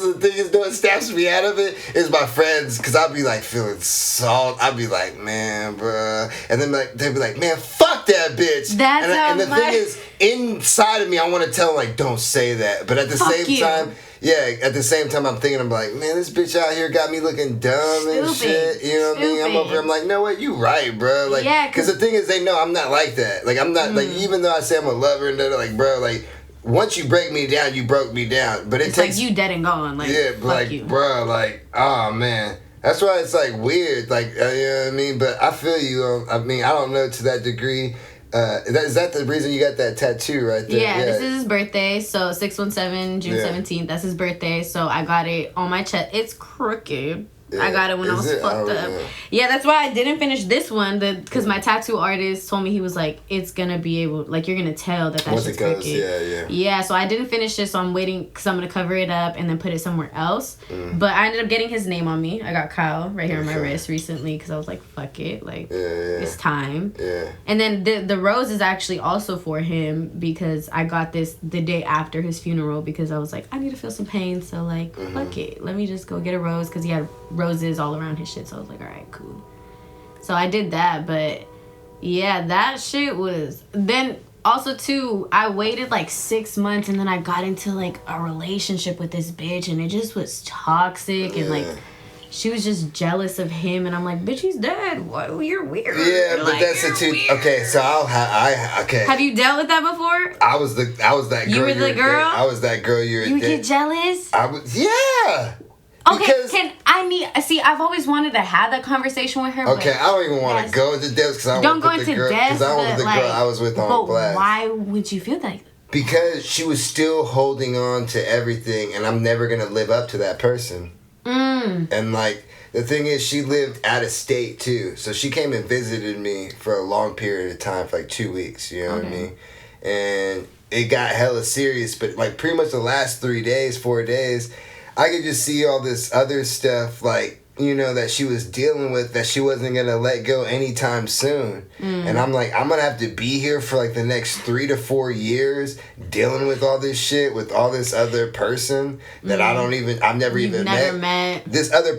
the thing is, what snaps me out of it is my friends, because I'll be like feeling salt. I'll be like, man, bruh. And then like they'll be like, man, fuck that bitch. And the thing is, inside of me, I want to tell them, like, don't say that. But at the same time, I'm thinking, I'm like, man, this bitch out here got me looking dumb and shit. You know what I mean? I'm over here, I'm like, no, what? You right, bro. Like, because the thing is, they know I'm not like that. Like, I'm not, like, even though I say I'm a lover and they're like, bro, like, once you break me down, you broke me down. But it takes like you dead and gone. Like, yeah, but like, you. Bro, like, oh man, that's why it's like weird. Like, you know what I mean? But I feel you. I mean, I don't know to that degree. Is that the reason you got that tattoo right there? Yeah, this is his birthday. So 6/17, June 17th. That's his birthday. So I got it on my chest. It's crooked. Yeah. I got it when I was fucked up. Know. Yeah, that's why I didn't finish this one. Because my tattoo artist told me, he was like, it's gonna be able, like, you're gonna tell that shit's crooked. Yeah, so I didn't finish this, so I'm waiting because I'm gonna cover it up and then put it somewhere else. But I ended up getting his name on me. I got Kyle right here on my wrist recently because I was like, fuck it, like, it's time. Yeah. And then the rose is actually also for him because I got this the day after his funeral because I was like, I need to feel some pain, so like, fuck it, let me just go get a rose because he had roses all around his shit. So I was like, all right, cool. So I did that, but yeah, that shit was... Then also too, I waited like 6 months and then I got into like a relationship with this bitch and it just was toxic and like she was just jealous of him and I'm like, bitch, he's dead. What? You're weird. Yeah, but like, that's the two. Okay, so okay. Have you dealt with that before? I was that girl. You were the girl? I was that girl. You get jealous? I was. Yeah. Okay, I've always wanted to have that conversation with her. Okay, I don't even want to go into depths because I don't want to put the girl, because I want the girl I was with on blast. Why would you feel that? Because she was still holding on to everything, and I'm never gonna live up to that person. And like the thing is, she lived out of state too, so she came and visited me for a long period of time, for like 2 weeks. You know what I mean? And it got hella serious, but like pretty much the last 4 days. I could just see all this other stuff, like, you know, that she was dealing with that she wasn't going to let go anytime soon. And I'm like, I'm going to have to be here for like the next 3 to 4 years dealing with all this shit with all this other person that I've never even met. This other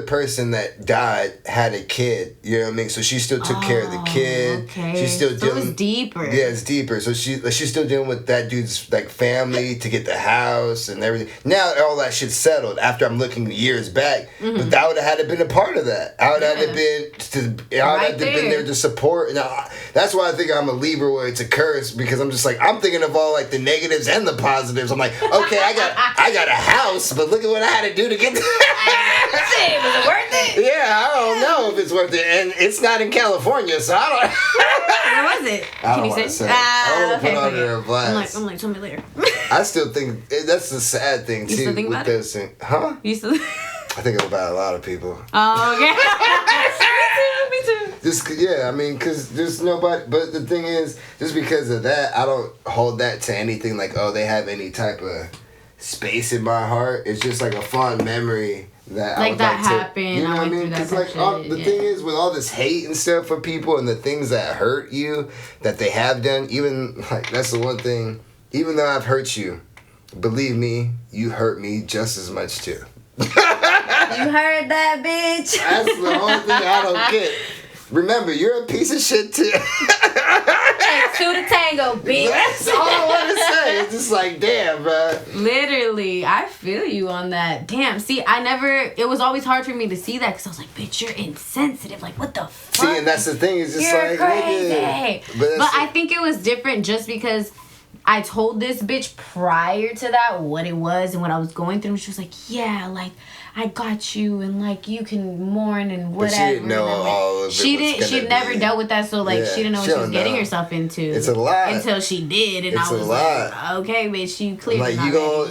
person that died had a kid, you know what I mean? So she still took care of the kid. Okay. She's still dealing. So it's deeper. Yeah, it's deeper. So she's still dealing with that dude's like family to get the house and everything. Now all that shit's settled after I'm looking years back. But I would have had to been a part of that. I would have been there to support. Now, that's why I think I'm a Libra where it's a curse, because I'm just like, I'm thinking of all like the negatives and the positives. I'm like, okay, I got a house, but look at what I had to do to get there. Was it worth it? Yeah, I don't know if it's worth it, and it's not in California, so I don't. Where was it? Can you say? I don't want to put under a blast. I'm like, tell me later. I still think that's the sad thing too. You still think with about this it? Huh? You still? I think about a lot of people. Oh, okay. me too. Because there's nobody. But the thing is, just because of that, I don't hold that to anything like, oh, they have any type of space in my heart. It's just like a fond memory that I would that like to, happened. you know what I mean? Because the thing is, with all this hate and stuff for people and the things that hurt you that they have done, even like that's the one thing. Even though I've hurt you, believe me, you hurt me just as much too. You heard that, bitch? That's the only thing I don't get. Remember, you're a piece of shit too. To the tango, bitch. That's all I want to say. It's just like, damn, bro. Literally, I feel you on that. Damn, see, it was always hard for me to see that because I was like, bitch, you're insensitive. Like, what the fuck? See, and that's the thing. It's just you're like, crazy. Nigga. But I think it was different just because I told this bitch prior to that what it was and what I was going through. And she was like, yeah, like, I got you, and like you can mourn and whatever. But she didn't know all of it. She'd never dealt with that, so like she didn't know what she was getting herself into. It's a lot until she did, and it's I was like, okay, bitch, you clearly like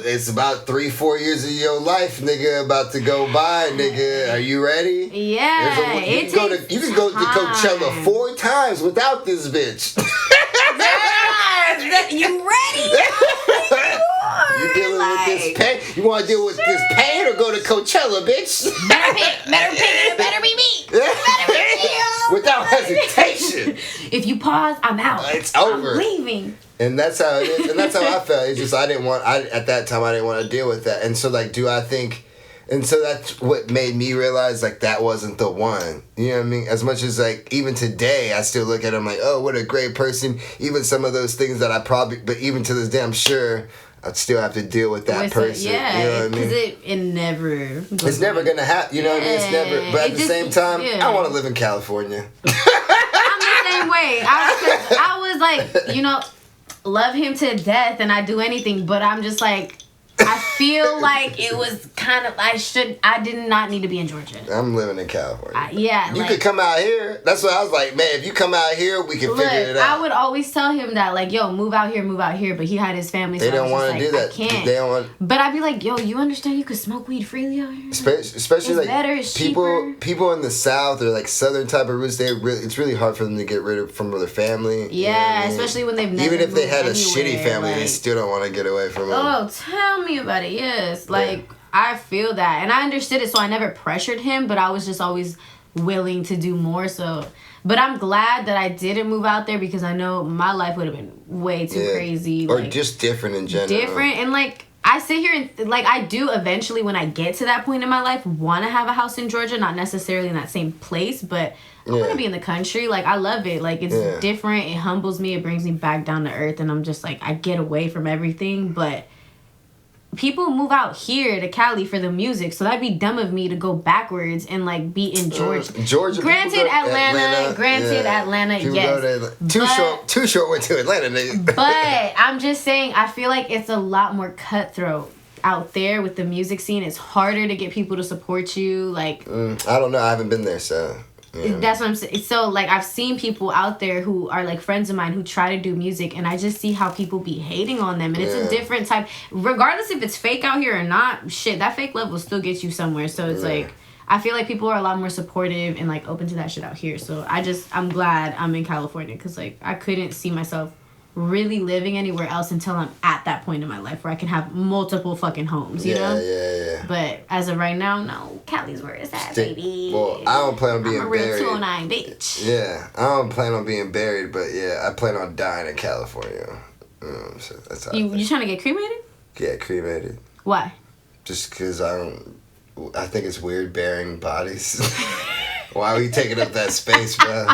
it's about 3-4 years of your life, nigga, about to go by, nigga. Are you ready? Yeah, you can go to Coachella 4 times without this bitch. You ready? You dealing with this pain? You want to deal with this pain or go to Coachella, bitch? Better be me. Without hesitation. If you pause, I'm out. It's over. I'm leaving. And that's how it is. And that's how I felt. It's just at that time I didn't want to deal with that. And so like, and so that's what made me realize like that wasn't the one. You know what I mean? As much as like even today I still look at him like, oh, what a great person. Even some of those things that but even to this day I'm sure I'd still have to deal with that person. Yeah, you know what I mean? Because it never. It's never gonna happen. You know what I mean? It's never. But at the same time, I want to live in California. I'm the same way. I was like, love him to death, and I'd do anything. But I'm just like, I feel like it was kind of I did not need to be in Georgia. I'm living in California. You like, could come out here. That's what I was like, man, if you come out here, we can figure it out. I would always tell him that, like, yo, move out here, but he had his family. They don't want to do that. I can't. They don't want. But I'd be like, yo, you understand you could smoke weed freely out here? Especially it's better, it's cheaper. People in the South or like Southern type of roots, it's really hard for them to get rid from their family. Yeah, you know what I mean? Especially when they've never even if they had anywhere, a shitty family, they still don't want to get away from them. Oh, tell me about it. Yes, like I feel that, and I understood it, so I never pressured him, but I was just always willing to do more. So, but I'm glad that I didn't move out there because I know my life would have been way too crazy, or just different in general. Different, and like I sit here and like I do eventually when I get to that point in my life want to have a house in Georgia, not necessarily in that same place, but I want to be in the country. Like I love it. Like it's different. It humbles me. It brings me back down to earth, and I'm just like I get away from everything, but. People move out here to Cali for the music, so that'd be dumb of me to go backwards and like be in Georgia. Granted, Atlanta, yes. Too short went to Atlanta. But I'm just saying, I feel like it's a lot more cutthroat out there with the music scene. It's harder to get people to support you. Like I don't know. I haven't been there, so. Yeah. That's what I'm saying. So, like, I've seen people out there who are, like, friends of mine who try to do music, and I just see how people be hating on them, and it's a different type. Regardless if it's fake out here or not, shit, that fake love will still get you somewhere. So, it's like, I feel like people are a lot more supportive and, like, open to that shit out here. So, I'm glad I'm in California, because, like, I couldn't see myself really living anywhere else until I'm at that point in my life where I can have multiple fucking homes, you know? Yeah. But as of right now, no, Cali's where it's at, baby. Well, I don't plan on being I'm a buried. real 209 bitch. Yeah, I don't plan on being buried, but yeah, I plan on dying in California. So that's how you trying to get cremated? Yeah, cremated. Why? Just because I think it's weird burying bodies. Why are we taking up that space, bro?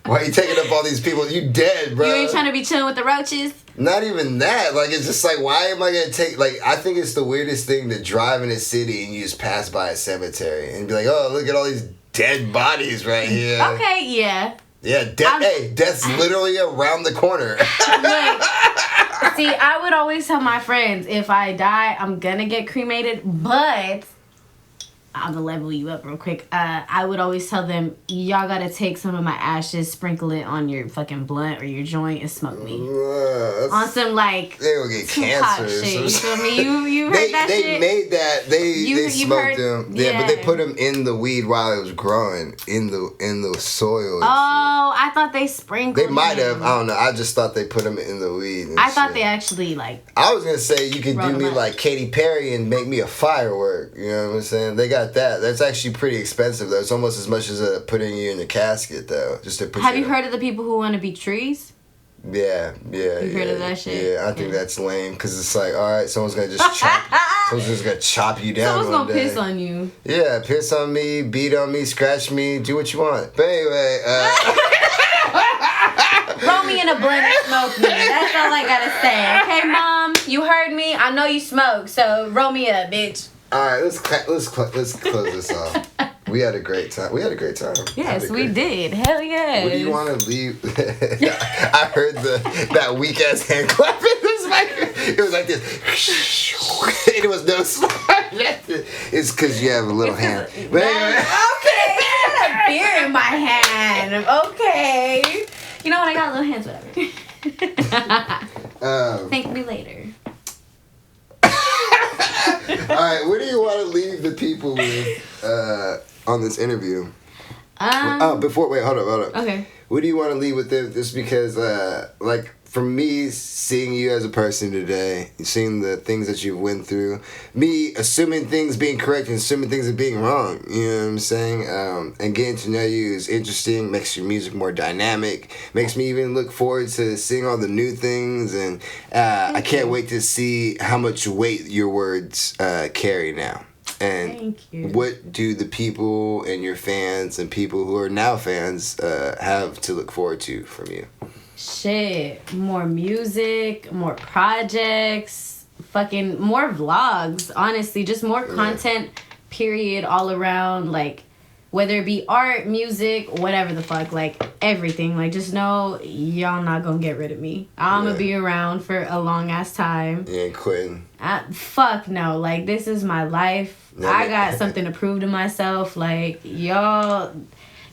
Why are you taking up all these people? You dead, bro. You ain't trying to be chilling with the roaches? Not even that. Like, it's just like, why am I going to take... Like, I think it's the weirdest thing to drive in a city and you just pass by a cemetery and be like, oh, look at all these dead bodies right here. Okay, yeah. Yeah, death's literally around the corner. Look, see, I would always tell my friends, if I die, I'm going to get cremated, but... I'm gonna level you up real quick. I would always tell them, y'all gotta take some of my ashes, sprinkle it on your fucking blunt or your joint, and smoke me. On some like they will get cancer. Shit. You feel me? You heard that they shit? Made that. They smoked them. Yeah, but they put them in the weed while it was growing in the soil. Oh, I thought they sprinkled. They might have. I don't know. I just thought they put them in the weed. I thought they actually like. I was gonna say you could do me like Katy Perry and make me a firework. You know what I'm saying? They got that. That's actually pretty expensive though. It's almost as much as putting you in a casket though. Just to put. Have you heard of the people who want to be trees? Yeah. You heard of that shit? Yeah, I think that's lame because it's like, all right, someone's gonna just chop you down. Someone's gonna piss on you. Yeah, piss on me, beat on me, scratch me, do what you want. But anyway. Throw me in a blender and smoke me. That's all I gotta say. Okay, Mom? You heard me? I know you smoke, so roll me up, bitch. Alright, let's close this off. We had a great time. Yes, we did. Hell yeah. What do you want to leave? I heard that weak ass hand clap in this mic. It was like this. It was no slide. It's because you have a little hand. But anyway. Okay, I got a beer in my hand. Okay. You know what? I got little hands, whatever. Thank me later. Alright, what do you want to leave the people with on this interview? Hold up. Okay. What do you want to leave with them? Just because, like, for me, seeing you as a person today, seeing the things that you went through, me assuming things being correct and assuming things are being wrong, you know what I'm saying? And getting to know you is interesting, makes your music more dynamic, makes me even look forward to seeing all the new things, and I can't wait to see how much weight your words carry now. And what do the people and your fans and people who are now fans have to look forward to from you? Shit, more music, more projects, fucking more vlogs, honestly, just more content, period, all around, like, whether it be art, music, whatever the fuck, like, everything, like, just know y'all not gonna get rid of me. I'm gonna be around for a long ass time. You ain't quitting. Fuck no, like, this is my life. I got something to prove to myself, like, y'all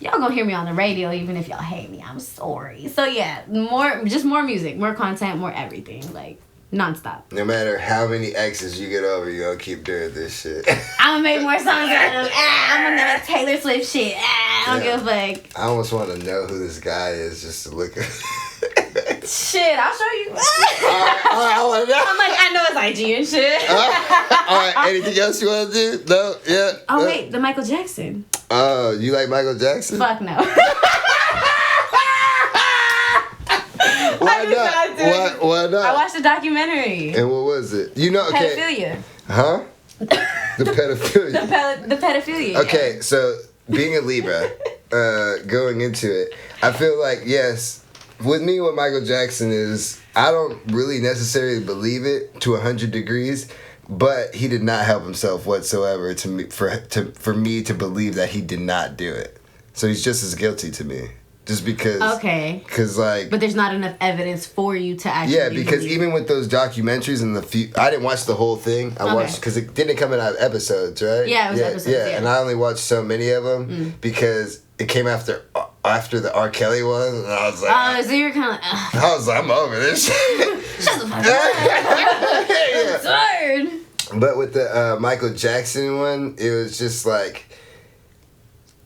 gonna hear me on the radio even if y'all hate me. I'm sorry. So yeah, more music, more content, more everything, like nonstop. No matter how many exes you get over, you gonna keep doing this shit. I'm gonna make more songs out of them. I'm gonna have Taylor Swift shit. I don't give a fuck. I almost want to know who this guy is just to look at. Shit, I'll show you. I want to know. I'm like, I know his IG and shit. Alright, anything else you want to do? No? Yeah? Oh, wait, the Michael Jackson. Oh, you like Michael Jackson? Fuck no. Why not? Why not? I watched the documentary. And what was it? You know, okay. Pedophilia. Huh? The pedophilia. The pedophilia. Okay, so being a Libra, going into it, I feel like, yes, with me, what Michael Jackson is, I don't really necessarily believe it to 100 degrees, but he did not help himself whatsoever for me to believe that he did not do it. So he's just as guilty to me. Just because... Okay. Because, like... But there's not enough evidence for you to actually... Yeah, because even with those documentaries and I didn't watch the whole thing. I watched... Because it didn't come in episodes, right? Yeah, it was episodes, yeah. And I only watched so many of them because it came after the R. Kelly one. And I was like... Oh, so you were kind of... I was like, I'm over this shit. Shut the fuck up. I'm tired. But with the Michael Jackson one, it was just like...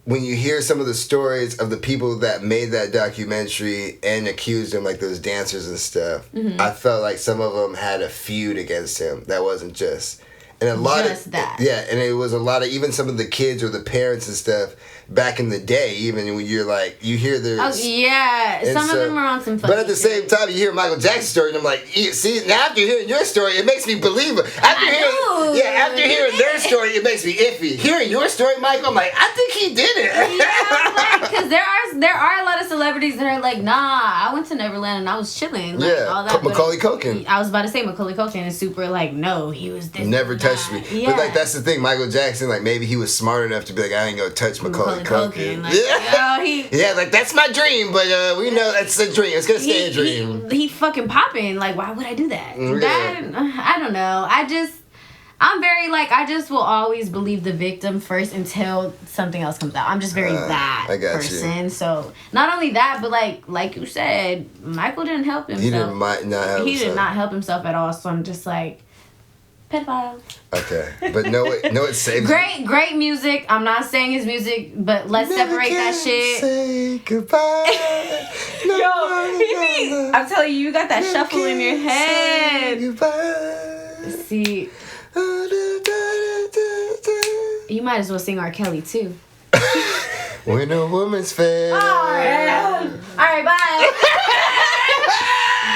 When you hear some of the stories of the people that made that documentary and accused him, like those dancers and stuff, I felt like some of them had a feud against him that wasn't just... And a lot just of that. Yeah, and it was a lot of even some of the kids or the parents and stuff back in the day, even when you're like, you hear their... Oh, yeah. Some of them are on some funny But at the same time, you hear Michael Jackson's story, and I'm like, see, now after hearing your story, it makes me believe it. After hearing their story, it makes me iffy. Hearing your story, Michael, I'm like, I think he did it. Yeah, because there are a lot of celebrities that are like, nah, I went to Neverland and I was chilling. Like, all that. Macaulay Culkin. I was about to say Macaulay Culkin is super like, no, he was this. Never touched me. Yeah. But like that's the thing, Michael Jackson, like maybe he was smart enough to be like, I ain't gonna touch Macaulay Culkin. Like, yeah, like that's my dream, but we know that's a dream. It's gonna stay a dream. He fucking popping. Like, why would I do that? Yeah. I don't know. I'm very like, I just will always believe the victim first until something else comes out. I'm just very that person. You. So not only that, but like you said, Michael didn't help himself. He did not help himself at all. So I'm just like, pedophile. Okay, but no, it saves. Great music. I'm not saying his music, but let's separate that shit. Say goodbye. Yo, I'm telling you, you got that shuffle in your head. See, you might as well sing R. Kelly too. When a woman's fair. All right, bye.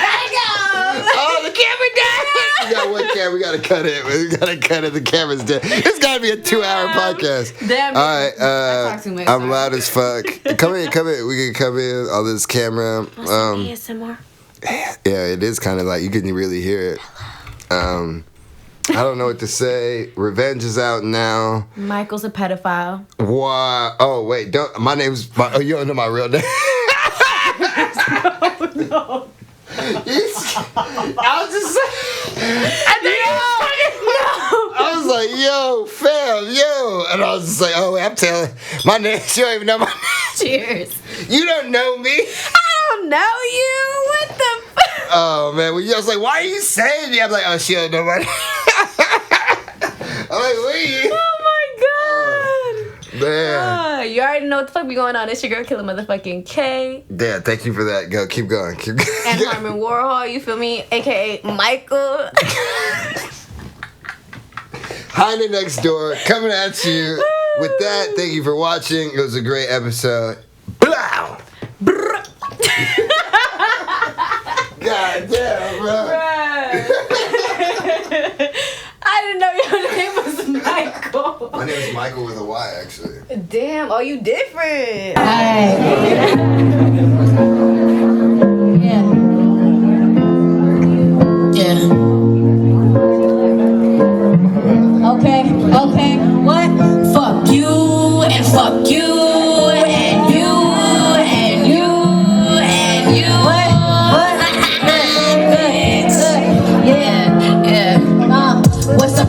Gotta go. Oh, the camera died. We got one camera. We gotta cut it. We gotta cut it. The camera's dead. It's gotta be a 2-hour podcast. Damn. All right. I talk too much. I'm loud as fuck. Come in. We can come in on this camera. ASMR. Yeah, it is kind of like you can really hear it. I don't know what to say. Revenge is out now. Michael's a pedophile. Why? Oh wait, my name's. You don't know my real name. No. I was just saying. I was like, yo, fam, and I was just like, oh, wait, I'm telling my name. She don't even know my name. Cheers. You don't know me. I don't know you. What the fuck? Oh man, I was like, why are you saying me? I'm like, oh, she don't know my name. I'm like, what are you? Oh my god. Man. You already know what the fuck be going on. It's your girl, Killa motherfucking K. Yeah, thank you for that. Go, keep going. And Harmon Warhol, you feel me? AKA Michael. Heine next door, coming at you. With that, thank you for watching. It was a great episode. Blow! God damn, bro. I didn't know your name was Michael. My name is Michael with a Y, actually. Damn, oh, you different. Hi. Yeah. Okay, what? Fuck you, and fuck you, and you, and you, and you. What? Yeah.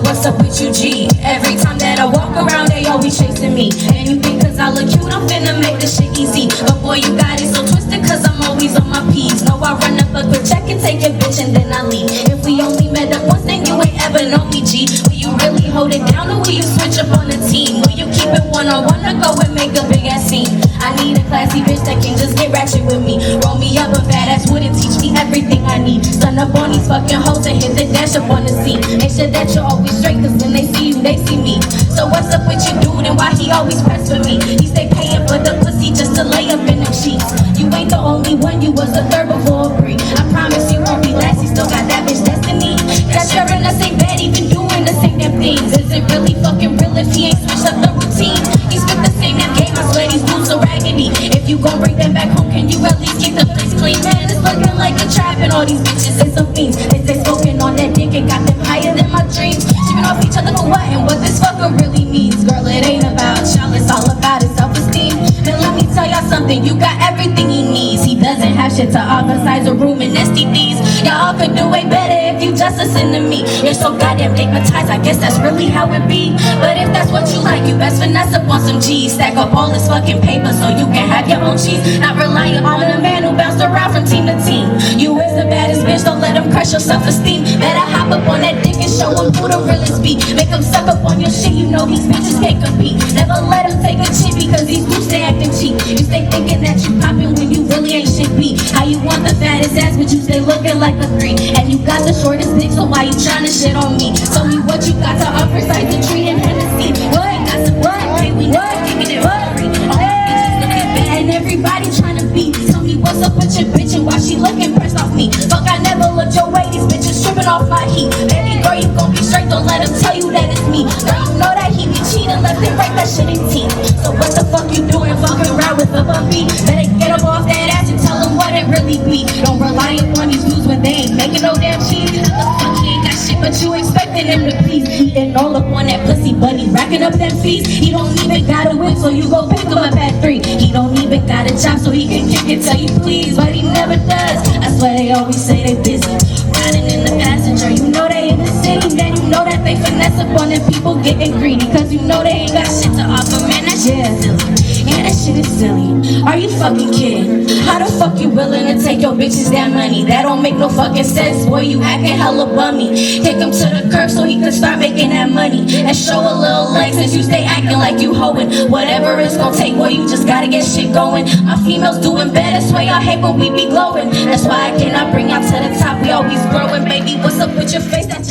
What's up with you, G? Every time that I walk around, they always chasing me. And you think cause I look cute, I'm finna make this shit easy. But boy, you got it so twisted cause I'm always on my P's. No, I run up a quick check and take your bitch and then I leave. If we only met up once, then you ain't ever know me, G. Will you really hold it down or will you switch up on the team? Will you keep it one-on-one or go and make a big ass scene? I need a classy bitch that can just get ratchet with me. Roll me up a badass wouldn't teach me everything I need. Stun up on these fucking hoes and hit the dash up on the scene. Make sure that you're always straight cause when they see you, they see me. So what's up with you, dude, and why he always press for me? He stay paying for the pussy just to lay up in them sheets. You ain't the only one, you was the third before a break. I promise you won't be last, you still got that bitch destiny. That sure in the same bed, even doing the same damn things. Is it really fucking real if he ain't switched up the routine? He's with the same damn game, I swear these dudes so raggedy. If you gon' bring them back home, can you at least keep the place clean? Man, it's looking like a trap and all these bitches is some fiends. They say smoking on that dick and got them higher than my dreams. Shipping off each other for what and what this fucker really means. Girl, it ain't about y'all, it's all about his self-esteem. Then let me tell y'all something, you got everything he needs. He doesn't have shit to offer, size a room and STDs. Y'all could do way better if you just listen to me. You're so goddamn digmatized, I guess that's really how it be. But if that's what you like, you best finesse up on some G's. Stack up all this fucking paper so you can have your own cheese. Not relying on a man who bounced around from team to team. You is the baddest bitch, don't let him crush your self-esteem. Better hop up on that dick and show him who the realest be. Make him suck up on your shit, you know these bitches can't compete. Never let him take a cheat because these dudes stay acting cheap. You stay thinking that you poppin' when you really ain't shit beat. How you want the fattest his ass, but you stay looking like a 3. And you got the shortest dick, so why you tryna shit on me? Tell me what you got to offer, sight the tree and Hennessy. What? Got some what? Hey, we never give it for free. All my bitches looking bad and everybody tryna beat. Tell me what's up with your bitch and why she looking pressed off me. Fuck, I never looked your way, these bitches stripping off my heat. Baby girl, you gon' be straight, don't let him tell you that it's me. Girl, you know that he be cheating left and right, that shit ain't tea. So what the fuck you doing fucking around with a puppy? Better get up off that ass and tell him what it really be. Don't rely upon these dudes when they ain't making no damn cheese. What the fuck, he ain't got shit, but you expecting him to please. Eating all up on that pussy, but he racking up them fees. He don't even got a whip, so you go pick him up at 3. He don't even got a job, so he can kick it till you please, but he never does. I swear they always say they busy, riding in the passenger. You know they in the city, then you know that they finesse up on them people getting greedy, cause you know they ain't got shit to offer, man. That shit is silly. Yeah, that shit is silly. Are you fucking kidding? How the fuck you willing to take your bitches that money? That don't make no fucking sense, boy. You acting hella bummy. Kick him to the curb so he could start making that money and show a little leg since you stay acting like you hoeing. Whatever it's gonna take, boy, you just gotta get shit going. My females doing better, swear y'all hate when we be glowing. That's why I cannot bring y'all to the top. We always growing, baby. What's up with your face? That